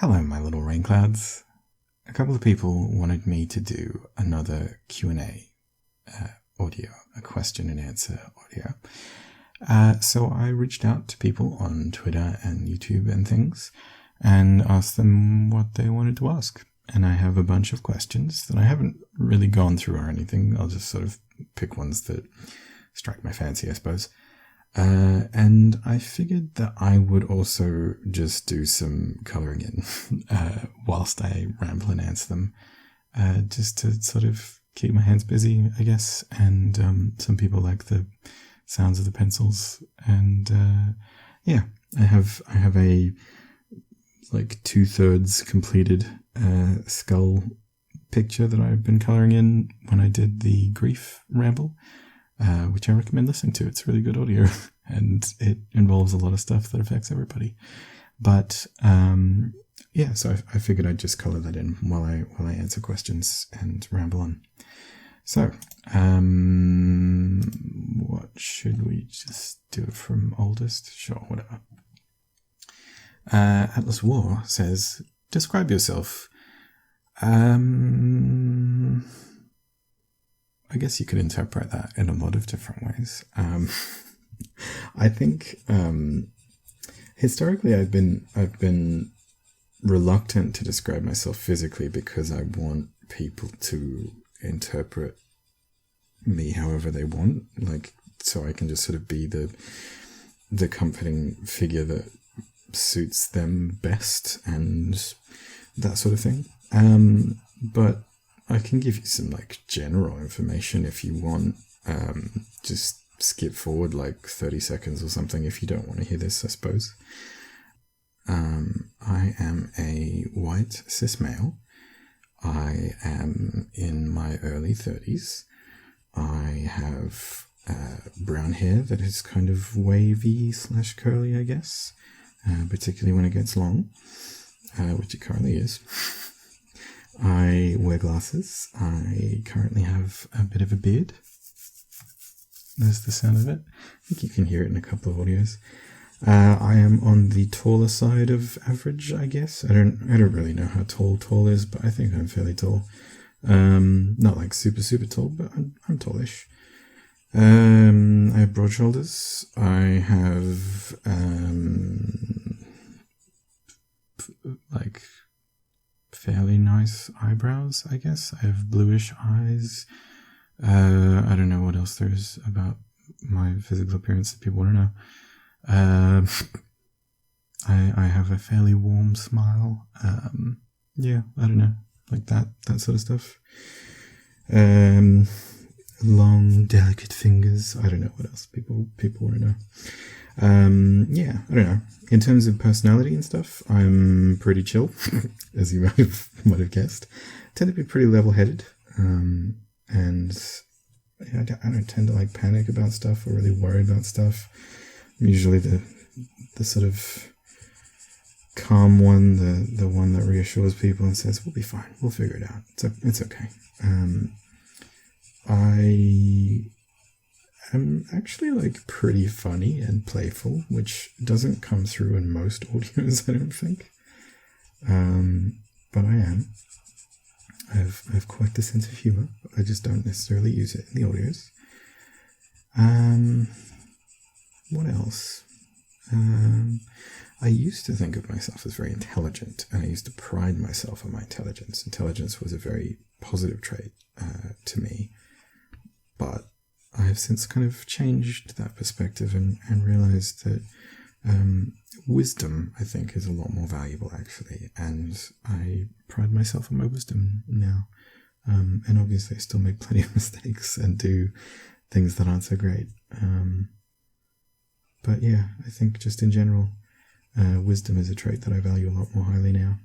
Hello, my little rain clouds. A couple of people wanted me to do another Q&A audio, a question and answer audio. So I reached out to people on Twitter and YouTube and things and asked them what they wanted to ask. And I have a bunch of questions that I haven't really gone through or anything. I'll just sort of pick ones that strike my fancy, I suppose. And I figured that I would also just do some colouring in whilst I ramble and answer them, just to sort of keep my hands busy, I guess. And some people like the sounds of the pencils. And yeah, I have a like 2/3 completed skull picture that I've been colouring in when I did the grief ramble. Which I recommend listening to. It's really good audio, and it involves a lot of stuff that affects everybody. But yeah, so I figured I'd just colour that in while I answer questions and ramble on. So, what should we just do it from oldest? Sure, whatever. Atlas War says, describe yourself. I guess you could interpret that in a lot of different ways. I think historically I've been reluctant to describe myself physically because I want people to interpret me however they want, like so I can just sort of be the comforting figure that suits them best and that sort of thing. But I can give you some like general information if you want. Just skip forward like 30 seconds or something if you don't want to hear this, I suppose. I am a white cis male. I am in my early 30s. I have brown hair that is kind of wavy / curly, I guess, particularly when it gets long, which it currently is. I wear glasses. I currently have a bit of a beard. There's the sound of it. I think you can hear it in a couple of audios. I am on the taller side of average, I guess. I don't really know how tall is, but I think I'm fairly tall. Not like super tall, but I'm tallish. I have broad shoulders. I have like fairly nice eyebrows, I guess. I have bluish eyes. I don't know what else there is about my physical appearance that people want to know. I have a fairly warm smile. Yeah, I don't know, like that sort of stuff. Long, delicate fingers. I don't know what else people want to know. Yeah, I don't know. In terms of personality and stuff, I'm pretty chill, as you might have guessed. I tend to be pretty level-headed, and I don't tend to like panic about stuff or really worry about stuff. I'm usually the sort of calm one, the one that reassures people and says, "We'll be fine. We'll figure it out. It's okay." I am actually like pretty funny and playful, which doesn't come through in most audios, I don't think. But I am. I have quite the sense of humor, but I just don't necessarily use it in the audios. What else? I used to think of myself as very intelligent, and I used to pride myself on my intelligence. Intelligence was a very positive trait to me. But I have since kind of changed that perspective and realized that wisdom, I think, is a lot more valuable, actually. And I pride myself on my wisdom now. And obviously I still make plenty of mistakes and do things that aren't so great. But yeah, I think just in general, wisdom is a trait that I value a lot more highly now.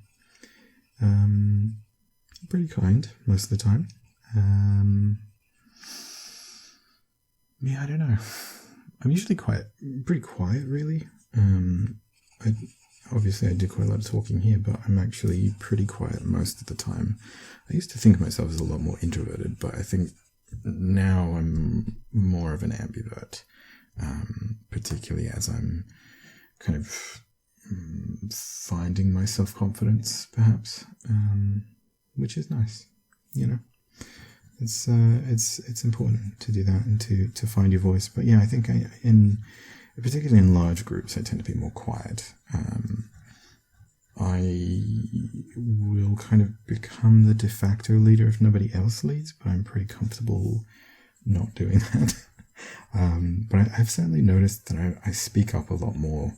Pretty kind most of the time. Yeah, I don't know. I'm usually pretty quiet, really. I do quite a lot of talking here, but I'm actually pretty quiet most of the time. I used to think of myself as a lot more introverted, but I think now I'm more of an ambivert, particularly as I'm kind of finding my self-confidence, perhaps, which is nice. It's important to do that and to find your voice. But yeah, I think particularly in large groups, I tend to be more quiet. I will kind of become the de facto leader if nobody else leads, but I'm pretty comfortable not doing that. But I've certainly noticed that I speak up a lot more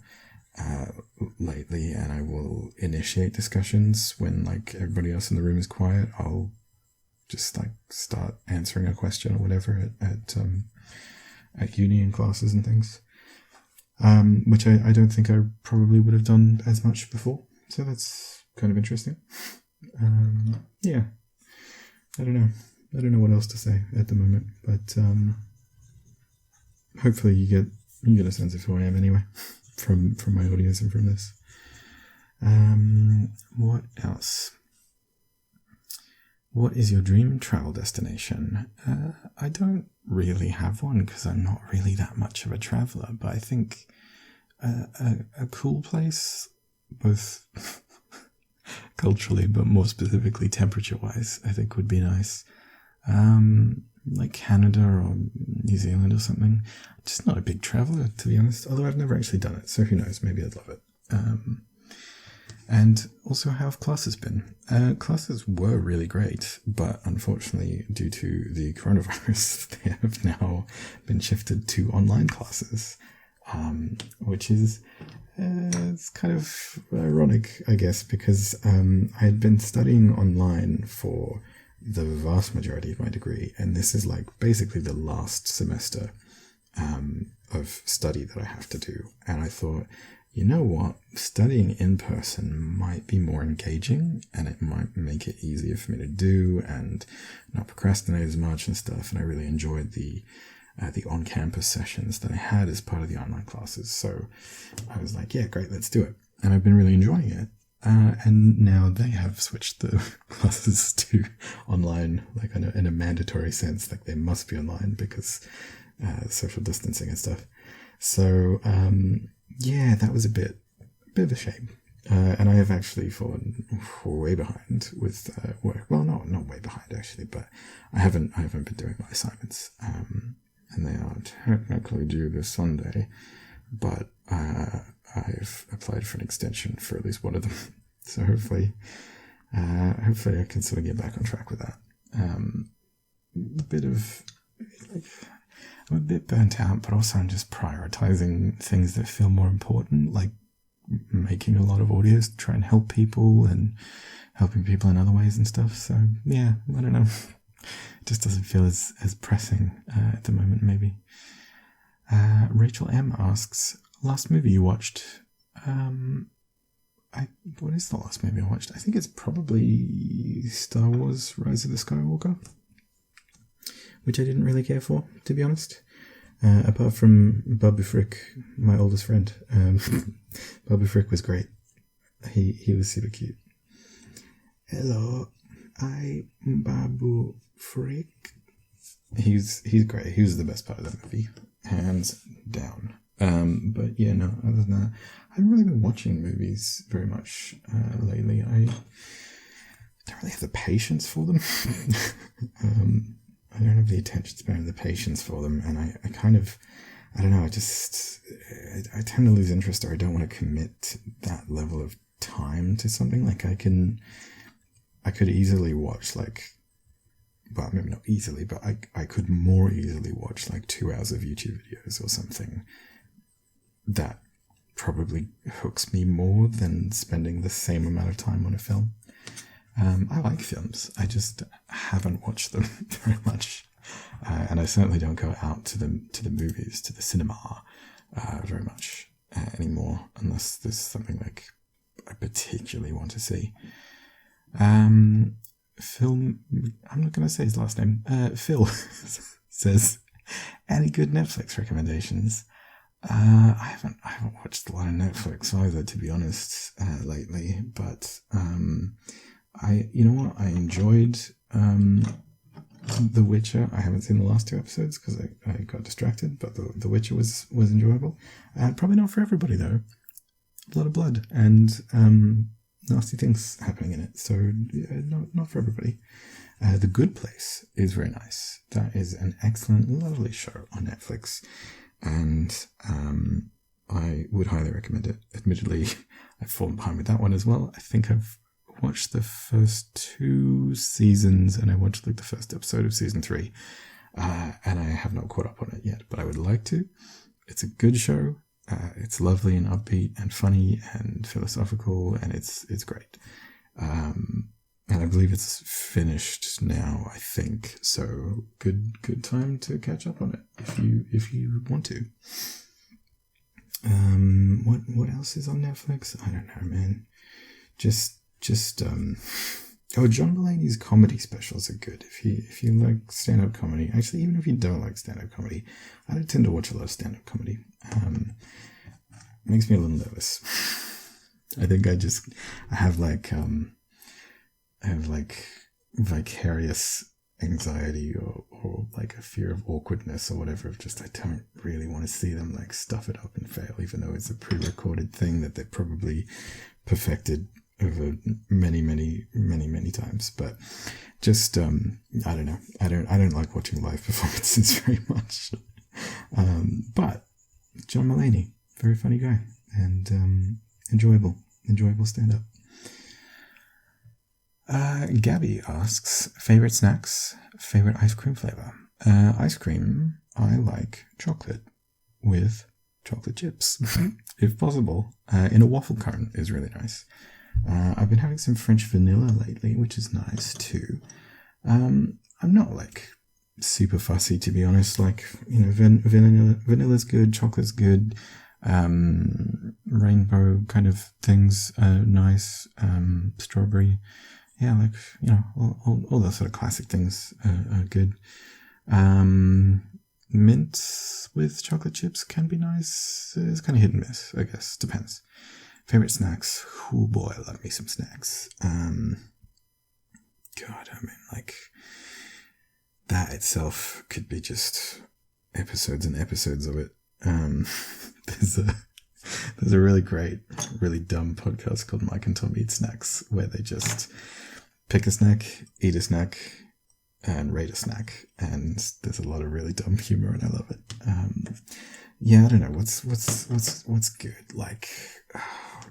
lately, and I will initiate discussions when like everybody else in the room is quiet. I'll just like start answering a question or whatever at uni and classes and things, which I don't think I probably would have done as much before. So that's kind of interesting. Yeah, I don't know what else to say at the moment, but hopefully you get a sense of who I am anyway from my audios and from this. What else? What is your dream travel destination? I don't really have one because I'm not really that much of a traveler, but I think a cool place, both culturally but more specifically temperature-wise, I think would be nice. Like Canada or New Zealand or something. I'm just not a big traveler, to be honest, although I've never actually done it, so who knows, maybe I'd love it. And also, how have classes been? Classes were really great, but unfortunately, due to the coronavirus, they have now been shifted to online classes, which is it's kind of ironic, I guess, because I had been studying online for the vast majority of my degree, and this is like basically the last semester of study that I have to do, and I thought, you know what, studying in person might be more engaging and it might make it easier for me to do and not procrastinate as much and stuff. And I really enjoyed the on-campus sessions that I had as part of the online classes. So I was like, yeah, great, let's do it. And I've been really enjoying it. And now they have switched the classes to online, like in a mandatory sense, like they must be online because social distancing and stuff. So, yeah, that was a bit of a shame. And I have actually fallen way behind with work. Well, not way behind actually, but I haven't been doing my assignments. And they are technically due this Sunday, but I've applied for an extension for at least one of them. So hopefully I can sort of get back on track with that. I'm a bit burnt out, but also I'm just prioritizing things that feel more important, like making a lot of audios to try and help people and helping people in other ways and stuff. So yeah, I don't know. It just doesn't feel as pressing at the moment, maybe. Rachel M asks, last movie you watched? What is the last movie I watched? I think it's probably Star Wars Rise of the Skywalker, which I didn't really care for, to be honest. Apart from Babu Frick, my oldest friend. Babu Frick was great. He was super cute. Hello, I'm Babu Frick. He's great. He was the best part of that movie, hands down. But yeah, no, other than that, I haven't really been watching movies very much lately. I don't really have the patience for them. I don't have the attention span or the patience for them, and I kind of, I don't know, I tend to lose interest, or I don't want to commit that level of time to something. Like I could easily watch well, maybe not easily, but I could more easily watch 2 hours of YouTube videos or something that probably hooks me more than spending the same amount of time on a film. I like films. I just haven't watched them very much, and I certainly don't go out to the movies, to the cinema, very much anymore, unless there's something I particularly want to see. Phil, I'm not going to say his last name. Phil says, any good Netflix recommendations? I haven't watched a lot of Netflix either, to be honest, lately. But you know what? I enjoyed The Witcher. I haven't seen the last 2 episodes because I got distracted. But The Witcher was enjoyable. Probably not for everybody though. a lot of blood and nasty things happening in it. So not for everybody. The Good Place is very nice. That is an excellent, lovely show on Netflix, and I would highly recommend it. Admittedly, I've fallen behind with that one as well. I think I've watched the first 2 seasons, and I watched the first episode of season 3, and I have not caught up on it yet, but I would like to. It's a good show. It's lovely and upbeat and funny and philosophical, and it's great. And I believe it's finished now, I think. So good time to catch up on it if you want to. What else is on Netflix? I don't know, man. Just John Mulaney's comedy specials are good. If you like stand-up comedy, actually, even if you don't like stand-up comedy, I don't tend to watch a lot of stand-up comedy. Makes me a little nervous. I think I have vicarious anxiety or like a fear of awkwardness or whatever. Of just I don't really want to see them like stuff it up and fail, even though it's a pre-recorded thing that they probably perfected over many times. But just I don't know. I don't like watching live performances very much. But John Mulaney, very funny guy and enjoyable stand-up. Gabby asks, favorite snacks, favorite ice cream flavor. Ice cream, I like chocolate with chocolate chips, if possible. In a waffle cone is really nice. I've been having some French vanilla lately, which is nice too. I'm not like super fussy, to be honest. Like, you know, vanilla's good, chocolate's good. Rainbow kind of things, nice. Strawberry. Yeah, like, you know, all those sort of classic things are good. Mint with chocolate chips can be nice. It's kind of hit and miss, I guess. Depends. Favorite snacks? Oh boy, I love me some snacks. God, I mean, like, that itself could be just episodes and episodes of it. There's a really great, really dumb podcast called Mike and Tom Eat Snacks, where they just pick a snack, eat a snack, and rate a snack. And there's a lot of really dumb humor, and I love it. Yeah, I don't know what's good. Like,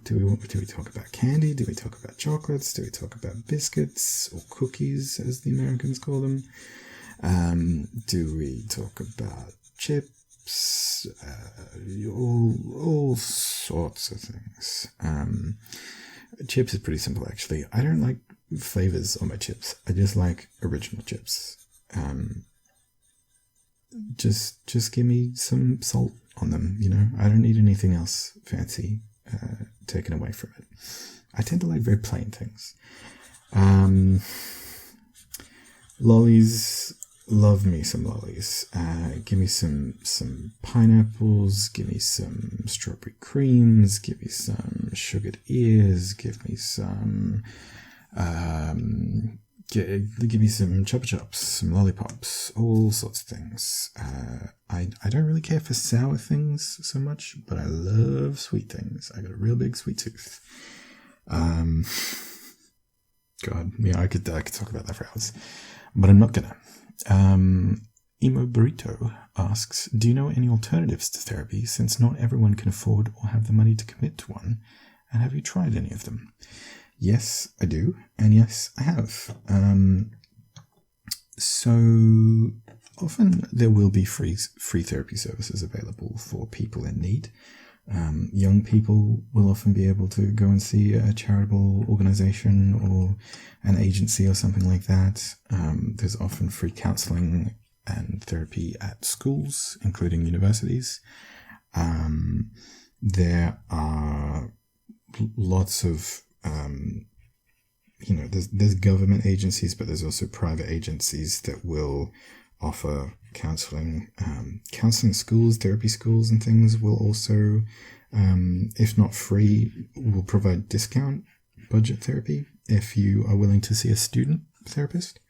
do we talk about candy? Do we talk about chocolates? Do we talk about biscuits or cookies, as the Americans call them? Do we talk about chips? All sorts of things. Chips is pretty simple, actually. I don't like flavors on my chips. I just like original chips. Just give me some salt on them, you know? I don't need anything else fancy taken away from it. I tend to like very plain things. Lollies, love me some lollies. Give me some pineapples, give me some strawberry creams, give me some sugared ears, give me some give me some Chupa Chups, some lollipops, all sorts of things. I don't really care for sour things so much, but I love sweet things. I got a real big sweet tooth. God, yeah, I could talk about that for hours, but I'm not gonna. Emo Burrito asks, do you know any alternatives to therapy, since not everyone can afford or have the money to commit to one, and have you tried any of them? Yes, I do, and yes, I have. So often there will be free therapy services available for people in need. Young people will often be able to go and see a charitable organization or an agency or something like that. There's often free counseling and therapy at schools, including universities. There are lots of, there's government agencies, but there's also private agencies that will offer counseling. Counseling schools, therapy schools and things will also, if not free, will provide discount budget therapy if you are willing to see a student therapist.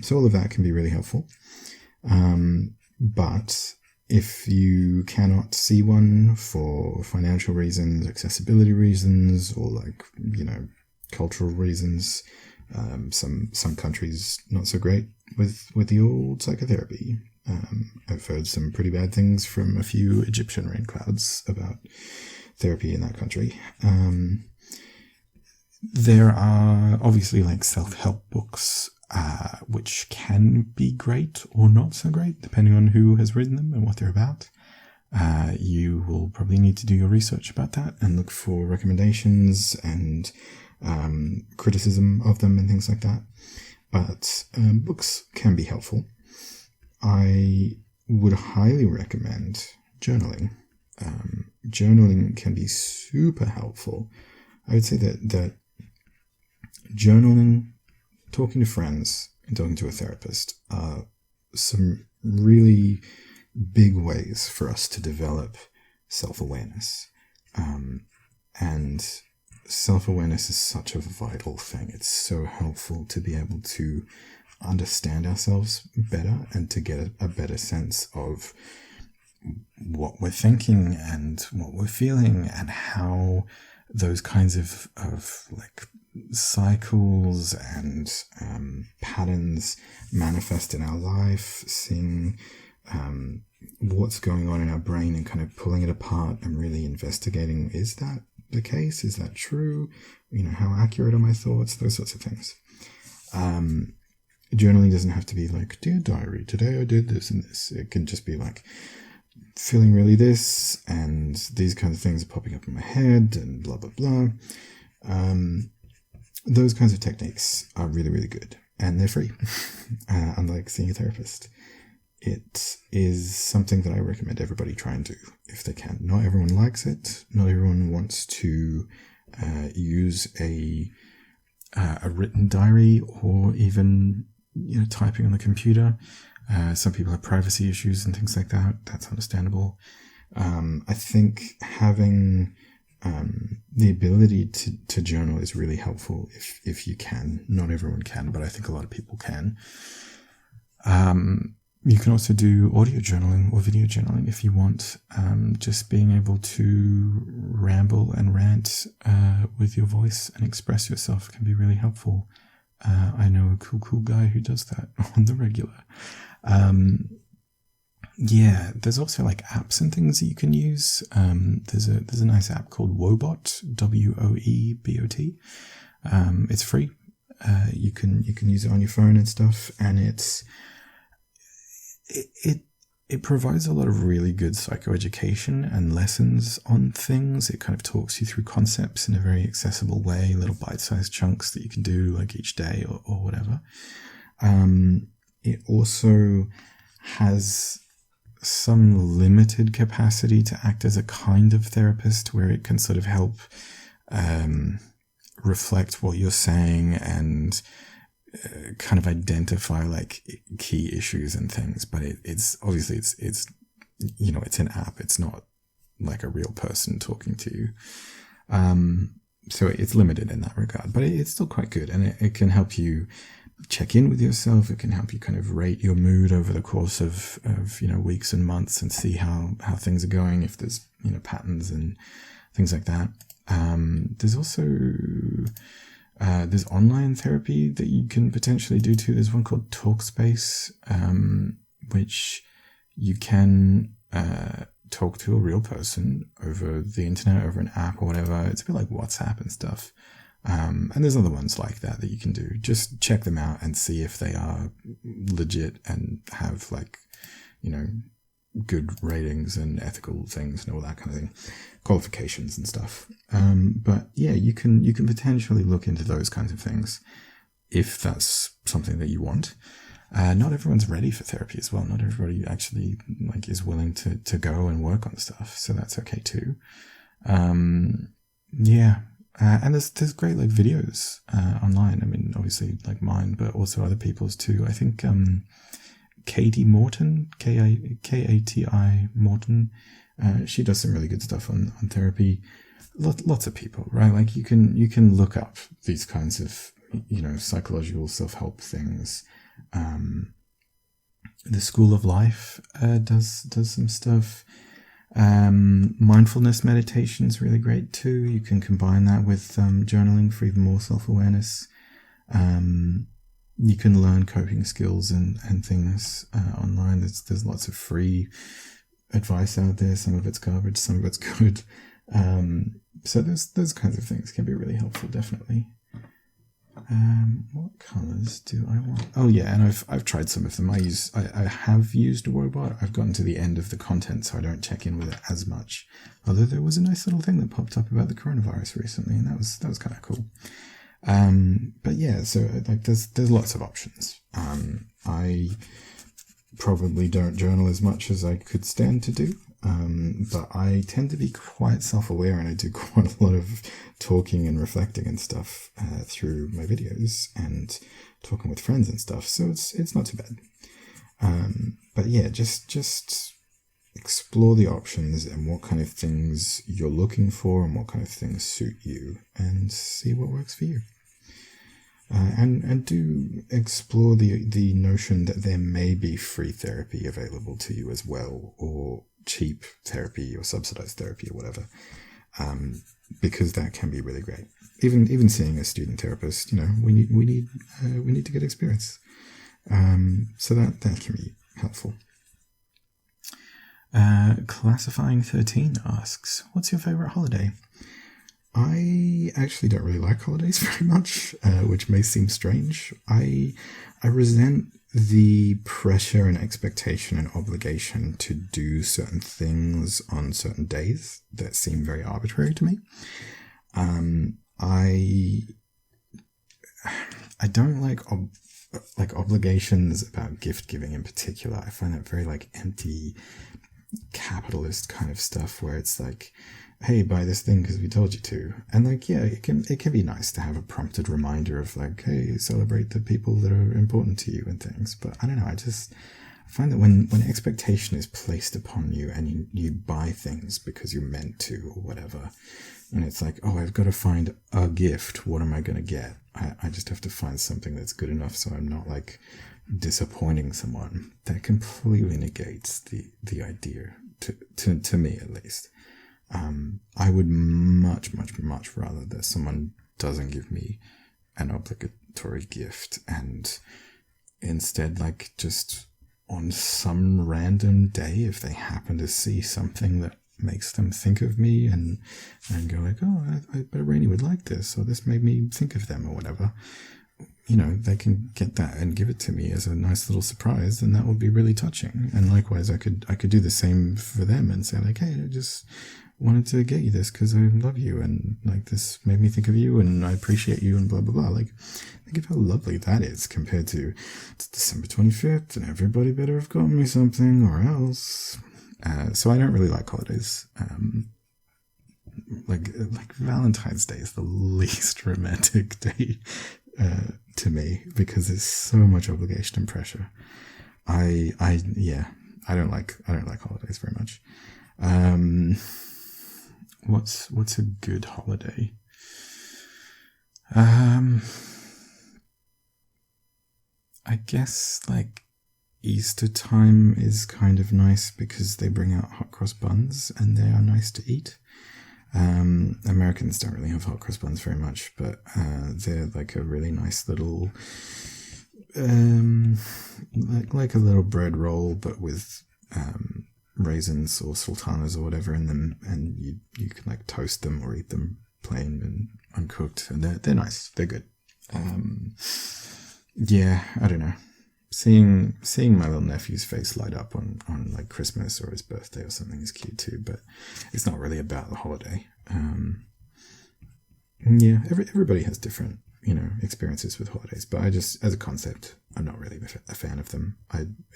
So all of that can be really helpful. But If you cannot see one for financial reasons, accessibility reasons, or like, cultural reasons, some countries not so great with the old psychotherapy. I've heard some pretty bad things from a few Egyptian rain clouds about therapy in that country. There are obviously like self-help books, which can be great or not so great, depending on who has written them and what they're about. You will probably need to do your research about that and look for recommendations and criticism of them and things like that. But books can be helpful. I would highly recommend journaling. Journaling can be super helpful. I would say that journaling, talking to friends, and talking to a therapist are some really big ways for us to develop self-awareness. And self-awareness is such a vital thing. It's so helpful to be able to understand ourselves better and to get a better sense of what we're thinking and what we're feeling and how those kinds of like cycles and patterns manifest in our life, seeing what's going on in our brain and kind of pulling it apart and really investigating, is that the case? Is that true? How accurate are my thoughts? Those sorts of things. Journaling doesn't have to be like, dear diary, today I did this and this. It can just be like, feeling really this, and these kinds of things are popping up in my head, and blah, blah, blah. Those kinds of techniques are really, really good, and they're free, unlike seeing a therapist. It is something that I recommend everybody try and do if they can. Not everyone likes it. Not everyone wants to use a written diary or even typing on the computer. Some people have privacy issues and things like that. That's understandable. I think having the ability to journal is really helpful if you can. Not everyone can, but I think a lot of people can. You can also do audio journaling or video journaling if you want. Just being able to ramble and rant with your voice and express yourself can be really helpful. I know a cool guy who does that on the regular. There's also like apps and things that you can use. There's a nice app called Woebot, Woebot. It's free. You can use it on your phone and stuff, and it provides a lot of really good psychoeducation and lessons on things. It kind of talks you through concepts in a very accessible way, little bite-sized chunks that you can do like each day or whatever. It also has some limited capacity to act as a kind of therapist, where it can sort of help reflect what you're saying and kind of identify like key issues and things. But it's obviously it's an app. It's not like a real person talking to you. So it's limited in that regard, but it's still quite good, and it can help you check in with yourself. It can help you kind of rate your mood over the course of weeks and months, and see how things are going, if there's patterns and things like that. There's also there's online therapy that you can potentially do too. There's one called Talkspace, which you can talk to a real person over the internet, over an app or whatever. It's a bit like WhatsApp and stuff. And there's other ones like that you can do. Just check them out and see if they are legit and have good ratings and ethical things and all that kind of thing, qualifications and stuff. But yeah, you can potentially look into those kinds of things if that's something that you want. Not everyone's ready for therapy as well. Not everybody actually is willing to go and work on stuff, so that's okay too. And there's great videos online. I mean, obviously mine, but also other people's too. I think Katie Morton, Kati Morton, she does some really good stuff on therapy. Lots of people, right? You can look up these kinds of psychological self-help things The School of Life does some stuff. Mindfulness meditation is really great too. You can combine that with journaling for even more self-awareness. You can learn coping skills and things online. There's lots of free advice out there. Some of it's garbage, some of it's good. So those kinds of things can be really helpful, definitely. What colors do I want? Oh yeah, and I've tried some of them. I have used Woebot. I've gotten to the end of the content, so I don't check in with it as much. Although there was a nice little thing that popped up about the coronavirus recently, and that was kind of cool. But yeah, so like there's lots of options. I probably don't journal as much as I could stand to do. But I tend to be quite self-aware, and I do quite a lot of talking and reflecting and stuff through my videos and talking with friends and stuff. So it's not too bad. But yeah, just explore the options and what kind of things you're looking for and what kind of things suit you, and see what works for you. And do explore the notion that there may be free therapy available to you as well, or cheap therapy or subsidized therapy or whatever, because that can be really great. Even seeing a student therapist, we need to get experience. So that can be helpful. Classifying 13 asks, what's your favorite holiday? I actually don't really like holidays very much, which may seem strange. I resent the pressure and expectation and obligation to do certain things on certain days that seem very arbitrary to me. I don't like obligations about gift giving in particular. I find that very empty capitalist kind of stuff where it's like, hey, buy this thing because we told you to. And it can be nice to have a prompted reminder of hey, celebrate the people that are important to you and things. But I don't know, I find that when expectation is placed upon you and you buy things because you're meant to or whatever, and it's like, oh, I've got to find a gift, what am I going to get? I just have to find something that's good enough so I'm not disappointing someone. That completely negates the idea, to me at least. I would much, much, much rather that someone doesn't give me an obligatory gift and instead, just on some random day, if they happen to see something that makes them think of me and go oh, I bet Rainey would like this, or this made me think of them or whatever, they can get that and give it to me as a nice little surprise, and that would be really touching. And likewise, I could do the same for them and say hey, I just wanted to get you this because I love you, and this made me think of you, and I appreciate you, and blah blah blah. Think of how lovely that is compared to it's December 25th and everybody better have gotten me something or else. So I don't really like holidays. Valentine's Day is the least romantic day to me because there's so much obligation and pressure. I don't like holidays very much. What's a good holiday? I guess Easter time is kind of nice because they bring out hot cross buns and they are nice to eat. Americans don't really have hot cross buns very much, but they're a really nice little like a little bread roll, but with raisins or sultanas or whatever in them, and you can toast them or eat them plain and uncooked, and they're nice. They're good. I don't know. Seeing my little nephew's face light up on Christmas or his birthday or something is cute too, but it's not really about the holiday. Everybody has different experiences with holidays, but I just, as a concept, I'm not really a fan of them.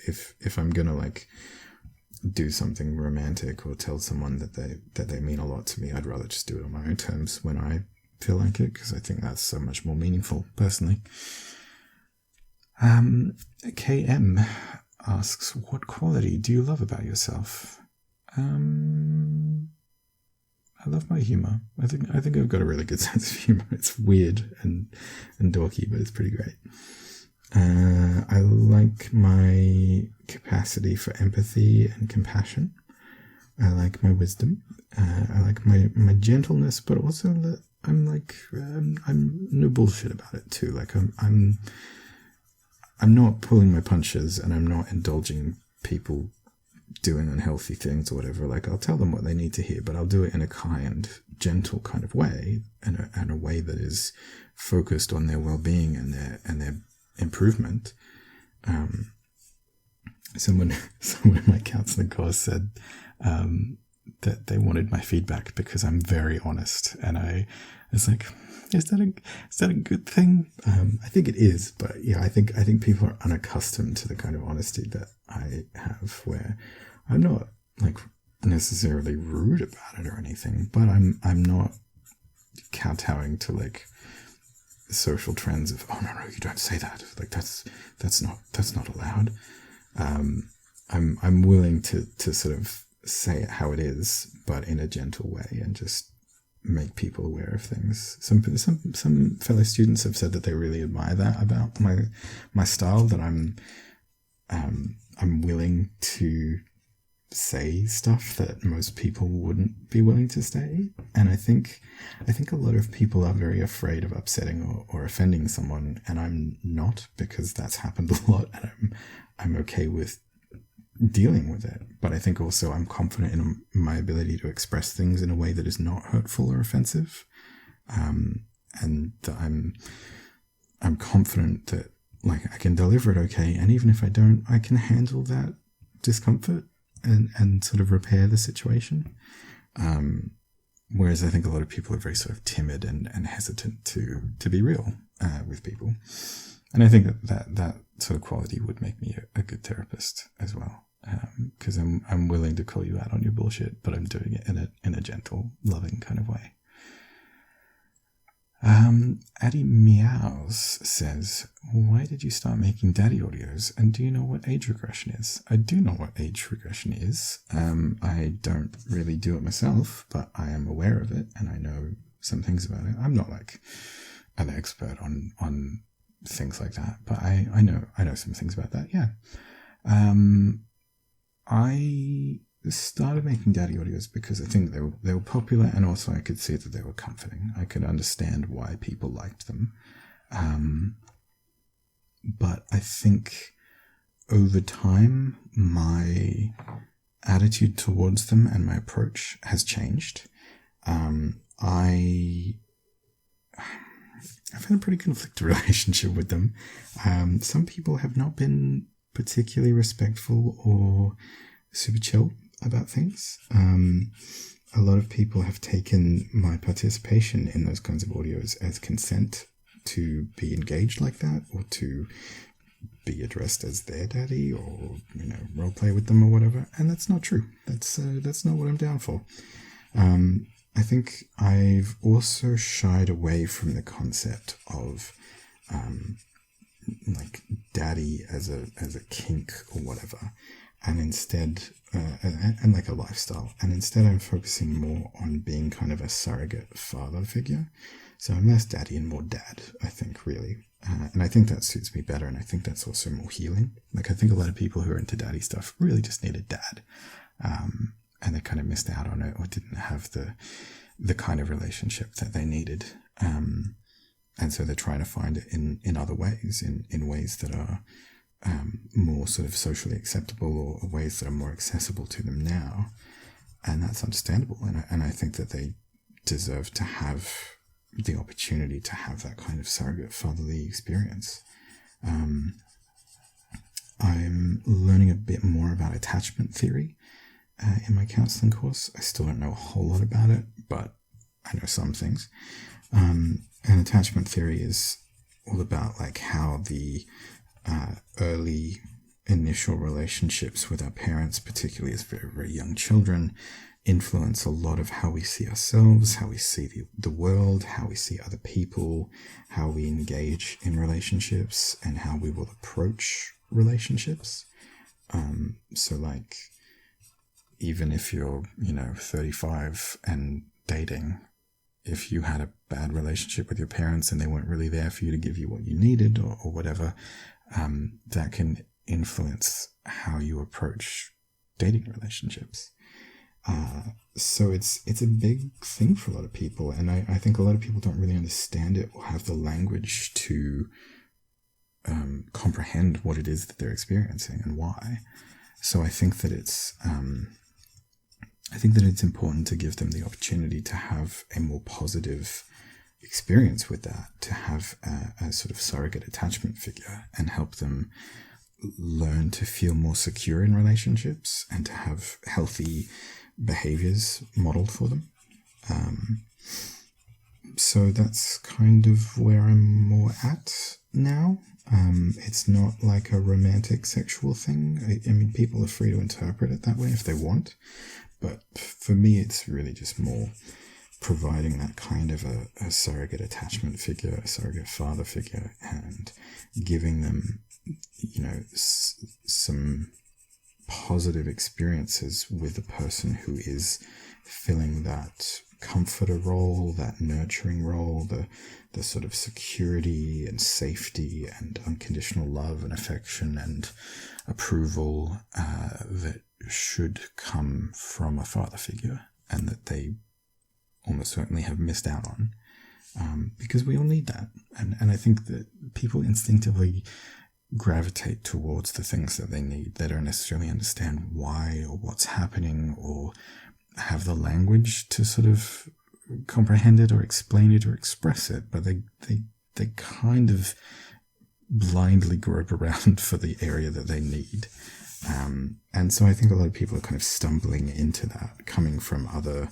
If I'm gonna do something romantic or tell someone that they mean a lot to me, I'd rather just do it on my own terms when I feel like it, because I think that's so much more meaningful personally. KM asks, what quality do you love about yourself? I love my humor. I think I've got a really good sense of humor. It's weird and dorky, but it's pretty great. I like my capacity for empathy and compassion. I like my wisdom. I like my gentleness, but also I'm no bullshit about it too. Like I'm not pulling my punches, and I'm not indulging people doing unhealthy things or whatever. Like, I'll tell them what they need to hear, but I'll do it in a kind, gentle kind of way, and a way that is focused on their well-being and their improvement. Someone in my counseling course said that they wanted my feedback because I'm very honest, and I was like, is that a good thing? I think it is, but yeah, I think people are unaccustomed to the kind of honesty that I have, where I'm not like necessarily rude about it or anything, but I'm not kowtowing to like social trends of, oh no, you don't say that, like that's not allowed. I'm willing to sort of say it how it is, but in a gentle way, and just make people aware of things. Some fellow students have said that they really admire that about my style, that I'm willing to say stuff that most people wouldn't be willing to say. And I think a lot of people are very afraid of upsetting or offending someone, and I'm not, because that's happened a lot, and I'm okay with dealing with it. But I think also I'm confident in my ability to express things in a way that is not hurtful or offensive, and that I'm confident that like I can deliver it okay, and even if I don't, I can handle that discomfort and sort of repair the situation. Whereas I think a lot of people are very sort of timid and hesitant to be real with people. And I think that sort of quality would make me a good therapist as well. Because I'm willing to call you out on your bullshit, but I'm doing it in a gentle, loving kind of way. Addie Meows says, why did you start making daddy audios? And do you know what age regression is? I do know what age regression is. I don't really do it myself, but I am aware of it, and I know some things about it. I'm not like an expert on things like that, but I know some things about that. Yeah. I started making daddy audios because I think they were popular, and also I could see that they were comforting. I could understand why people liked them. But I think over time, my attitude towards them and my approach has changed. I've had a pretty conflicted relationship with them. Some people have not been particularly respectful or super chill about things. A lot of people have taken my participation in those kinds of audios as consent to be engaged like that, or to be addressed as their daddy, or role play with them or whatever. And that's not true. That's not what I'm down for. I think I've also shied away from the concept of like daddy as a kink or whatever, and instead and like a lifestyle, and instead I'm focusing more on being kind of a surrogate father figure. So I'm less daddy and more dad, I think, really. And I think that suits me better, and I think that's also more healing. Like, I think a lot of people who are into daddy stuff really just need a dad, and they kind of missed out on it, or didn't have the kind of relationship that they needed. And so they're trying to find it in other ways, in ways that are more sort of socially acceptable, or ways that are more accessible to them now. And that's understandable. And I think that they deserve to have the opportunity to have that kind of surrogate fatherly experience. I'm learning a bit more about attachment theory in my counseling course. I still don't know a whole lot about it, but I know some things. And attachment theory is all about like how the early initial relationships with our parents, particularly as very, very young children, influence a lot of how we see ourselves, how we see the world, how we see other people, how we engage in relationships, and how we will approach relationships. So like, even if you're 35 and dating, if you had a bad relationship with your parents and they weren't really there for you to give you what you needed, or whatever, that can influence how you approach dating relationships. So it's a big thing for a lot of people, and I think a lot of people don't really understand it or have the language to comprehend what it is that they're experiencing and why. So I think that it's important to give them the opportunity to have a more positive experience with that, to have a sort of surrogate attachment figure and help them learn to feel more secure in relationships and to have healthy behaviors modeled for them. So that's kind of where I'm more at now. It's not like a romantic sexual thing. I mean, people are free to interpret it that way if they want, but for me, it's really just more providing that kind of a surrogate attachment figure, a surrogate father figure, and giving them, some positive experiences with a person who is filling that comforter role, that nurturing role, the sort of security and safety and unconditional love and affection and approval that should come from a father figure, and that they almost certainly have missed out on, because we all need that. And I think that people instinctively gravitate towards the things that they need. They don't necessarily understand why or what's happening or have the language to sort of comprehend it or explain it or express it, but they kind of blindly grope around for the area that they need. And so I think a lot of people are kind of stumbling into that, coming from other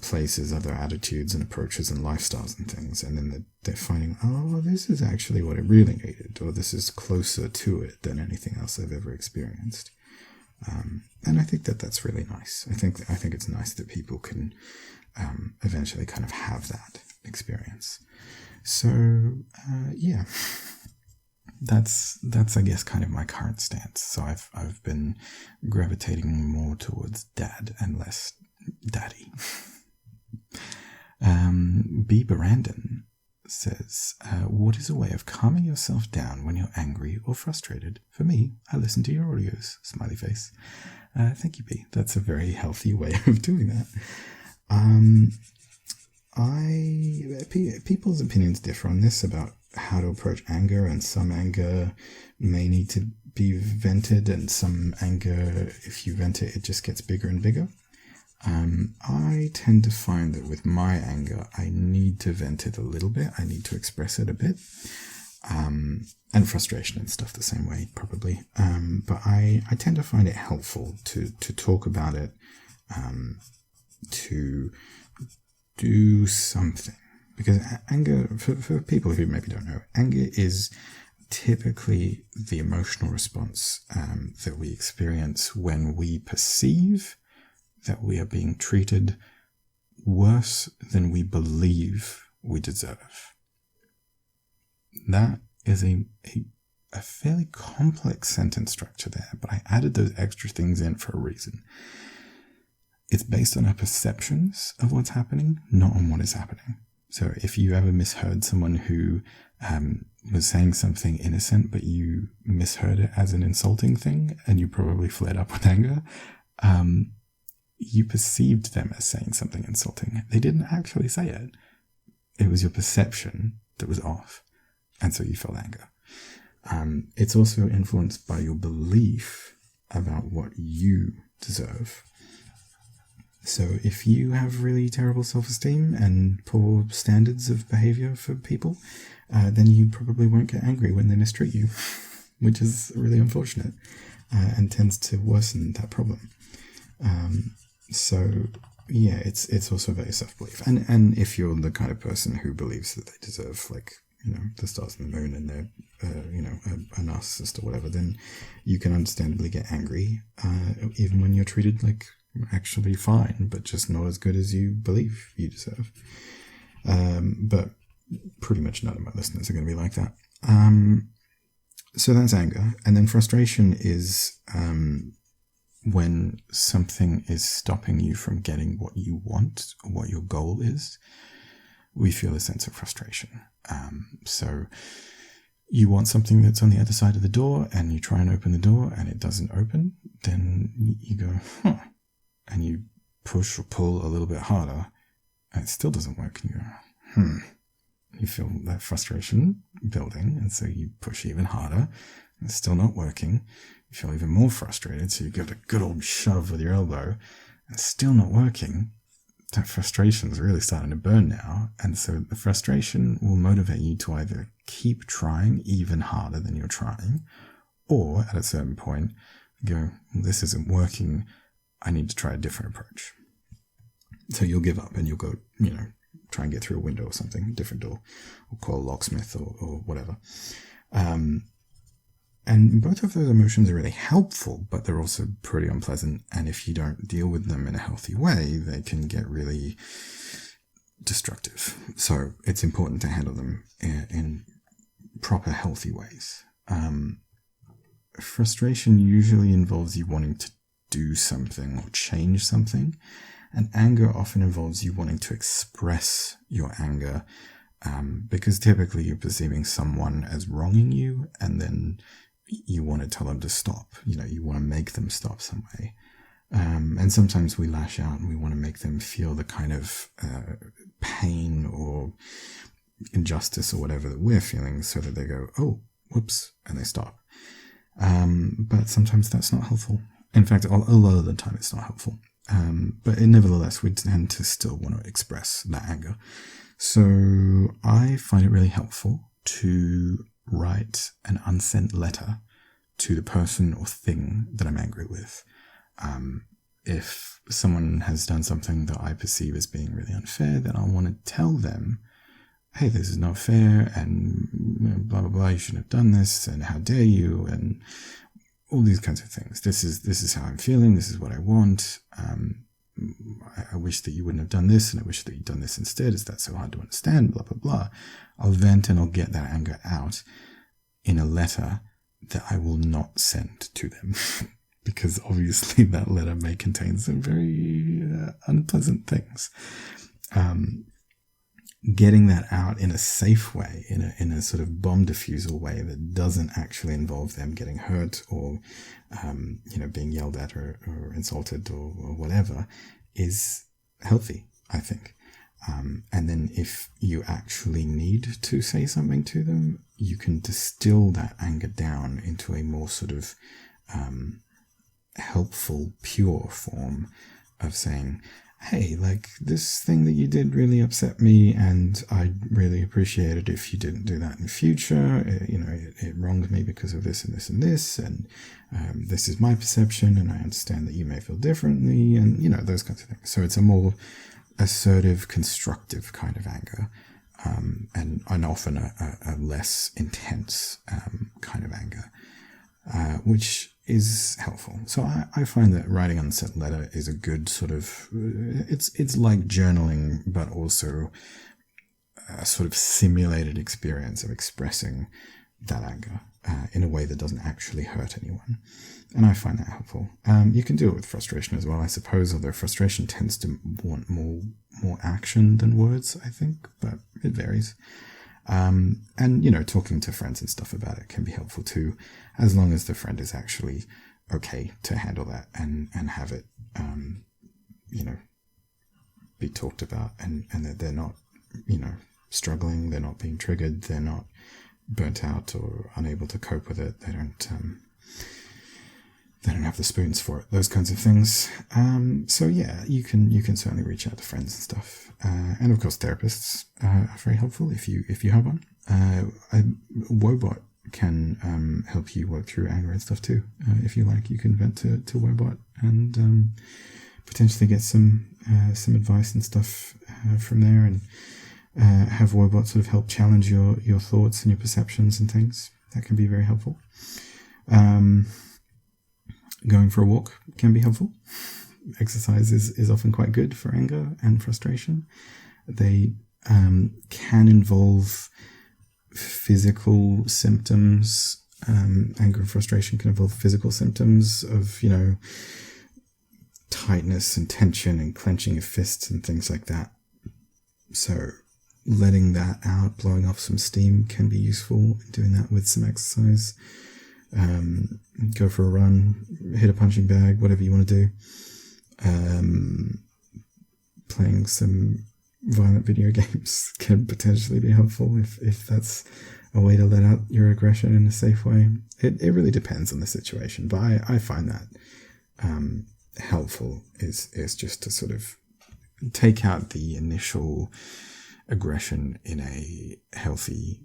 places, other attitudes and approaches and lifestyles and things, and then they're finding, oh, this is actually what it really needed, or this is closer to it than anything else I've ever experienced. And I think that that's really nice. I think it's nice that people can eventually kind of have that experience. So yeah, that's I guess kind of my current stance. So I've been gravitating more towards dad and less daddy. B. Brandon says, what is a way of calming yourself down when you're angry or frustrated? For me, I listen to your audios. Smiley face. Thank you, B. That's a very healthy way of doing that. People's opinions differ on this about how to approach anger, and some anger may need to be vented, and some anger, if you vent it, it just gets bigger and bigger. I tend to find that with my anger, I need to vent it a little bit. I need to express it a bit. And frustration and stuff the same way, probably. But I tend to find it helpful to talk about it, to do something. Because anger, for people who maybe don't know, anger is typically the emotional response that we experience when we perceive that we are being treated worse than we believe we deserve. That is a fairly complex sentence structure there, but I added those extra things in for a reason. It's based on our perceptions of what's happening, not on what is happening. So if you ever misheard someone who was saying something innocent, but you misheard it as an insulting thing, and you probably flared up with anger, you perceived them as saying something insulting. They didn't actually say it. It was your perception that was off, and so you felt anger. It's also influenced by your belief about what you deserve. So if you have really terrible self-esteem and poor standards of behavior for people, then you probably won't get angry when they mistreat you, which is really unfortunate and tends to worsen that problem. So yeah, it's also about self-belief. And if you're the kind of person who believes that they deserve, like, the stars and the moon, and they're, a narcissist or whatever, then you can understandably get angry, even when you're treated like actually fine, but just not as good as you believe you deserve. But pretty much none of my listeners are going to be like that. So that's anger. And then frustration is when something is stopping you from getting what you want, or what your goal is. We feel a sense of frustration. So, you want something that's on the other side of the door and you try and open the door and it doesn't open, then you go, and you push or pull a little bit harder and it still doesn't work. And you go, You feel that frustration building, and so you push even harder and it's still not working. You feel even more frustrated, so you give it a good old shove with your elbow and it's still not working. That frustration is really starting to burn now, and so the frustration will motivate you to either keep trying even harder than you're trying, or at a certain point go, this isn't working, I need to try a different approach. So you'll give up and you'll go, try and get through a window or something, a different door, or call a locksmith or whatever. And both of those emotions are really helpful, but they're also pretty unpleasant. And if you don't deal with them in a healthy way, they can get really destructive. So it's important to handle them in proper, healthy ways. Frustration usually involves you wanting to do something or change something. And anger often involves you wanting to express your anger, because typically you're perceiving someone as wronging you, and then you want to tell them to stop. You want to make them stop some way. And sometimes we lash out and we want to make them feel the kind of pain or injustice or whatever that we're feeling, so that they go, oh, whoops, and they stop. But sometimes that's not helpful. In fact, a lot of the time it's not helpful. But nevertheless, we tend to still want to express that anger. So I find it really helpful to write an unsent letter to the person or thing that I'm angry with. If someone has done something that I perceive as being really unfair, then I want to tell them, hey, this is not fair, and blah, blah, blah, you shouldn't have done this, and how dare you, and all these kinds of things. This is how I'm feeling, this is what I want. I wish that you wouldn't have done this, and I wish that you'd done this instead. Is that so hard to understand? Blah, blah, blah. I'll vent and I'll get that anger out in a letter that I will not send to them. Because obviously that letter may contain some very unpleasant things. Getting that out in a safe way, in a sort of bomb diffusal way that doesn't actually involve them getting hurt or being yelled at or insulted or whatever, is healthy, I think. And then if you actually need to say something to them, you can distill that anger down into a more sort of helpful, pure form of saying, hey, like, this thing that you did really upset me, and I'd really appreciate it if you didn't do that in the future. It wronged me because of this and this and this, and this is my perception, and I understand that you may feel differently, and, those kinds of things. So it's a more assertive, constructive kind of anger, and often a less intense kind of anger, which is helpful. So I find that writing an unsent letter is a good sort of, it's like journaling, but also a sort of simulated experience of expressing that anger in a way that doesn't actually hurt anyone. And I find that helpful. You can do it with frustration as well, I suppose, although frustration tends to want more action than words, I think, but it varies. And, talking to friends and stuff about it can be helpful too, as long as the friend is actually okay to handle that and have it, be talked about, and that they're not, struggling, they're not being triggered, they're not burnt out or unable to cope with it, they don't have the spoons for it, those kinds of things. So yeah, you can certainly reach out to friends and stuff. And of course, therapists are very helpful if you have one. Wobot can help you work through anger and stuff too. If you like, you can vent to Wobot and potentially get some advice and stuff from there, and have Wobot sort of help challenge your thoughts and your perceptions and things. That can be very helpful. Going for a walk can be helpful. Exercise is often quite good for anger and frustration. They can involve physical symptoms. Anger and frustration can involve physical symptoms of, tightness and tension and clenching of fists and things like that. So letting that out, blowing off some steam can be useful. Doing that with some exercise. Go for a run, hit a punching bag, whatever you want to do. Playing some violent video games can potentially be helpful if that's a way to let out your aggression in a safe way. It really depends on the situation, but I find that helpful is just to sort of take out the initial aggression in a healthy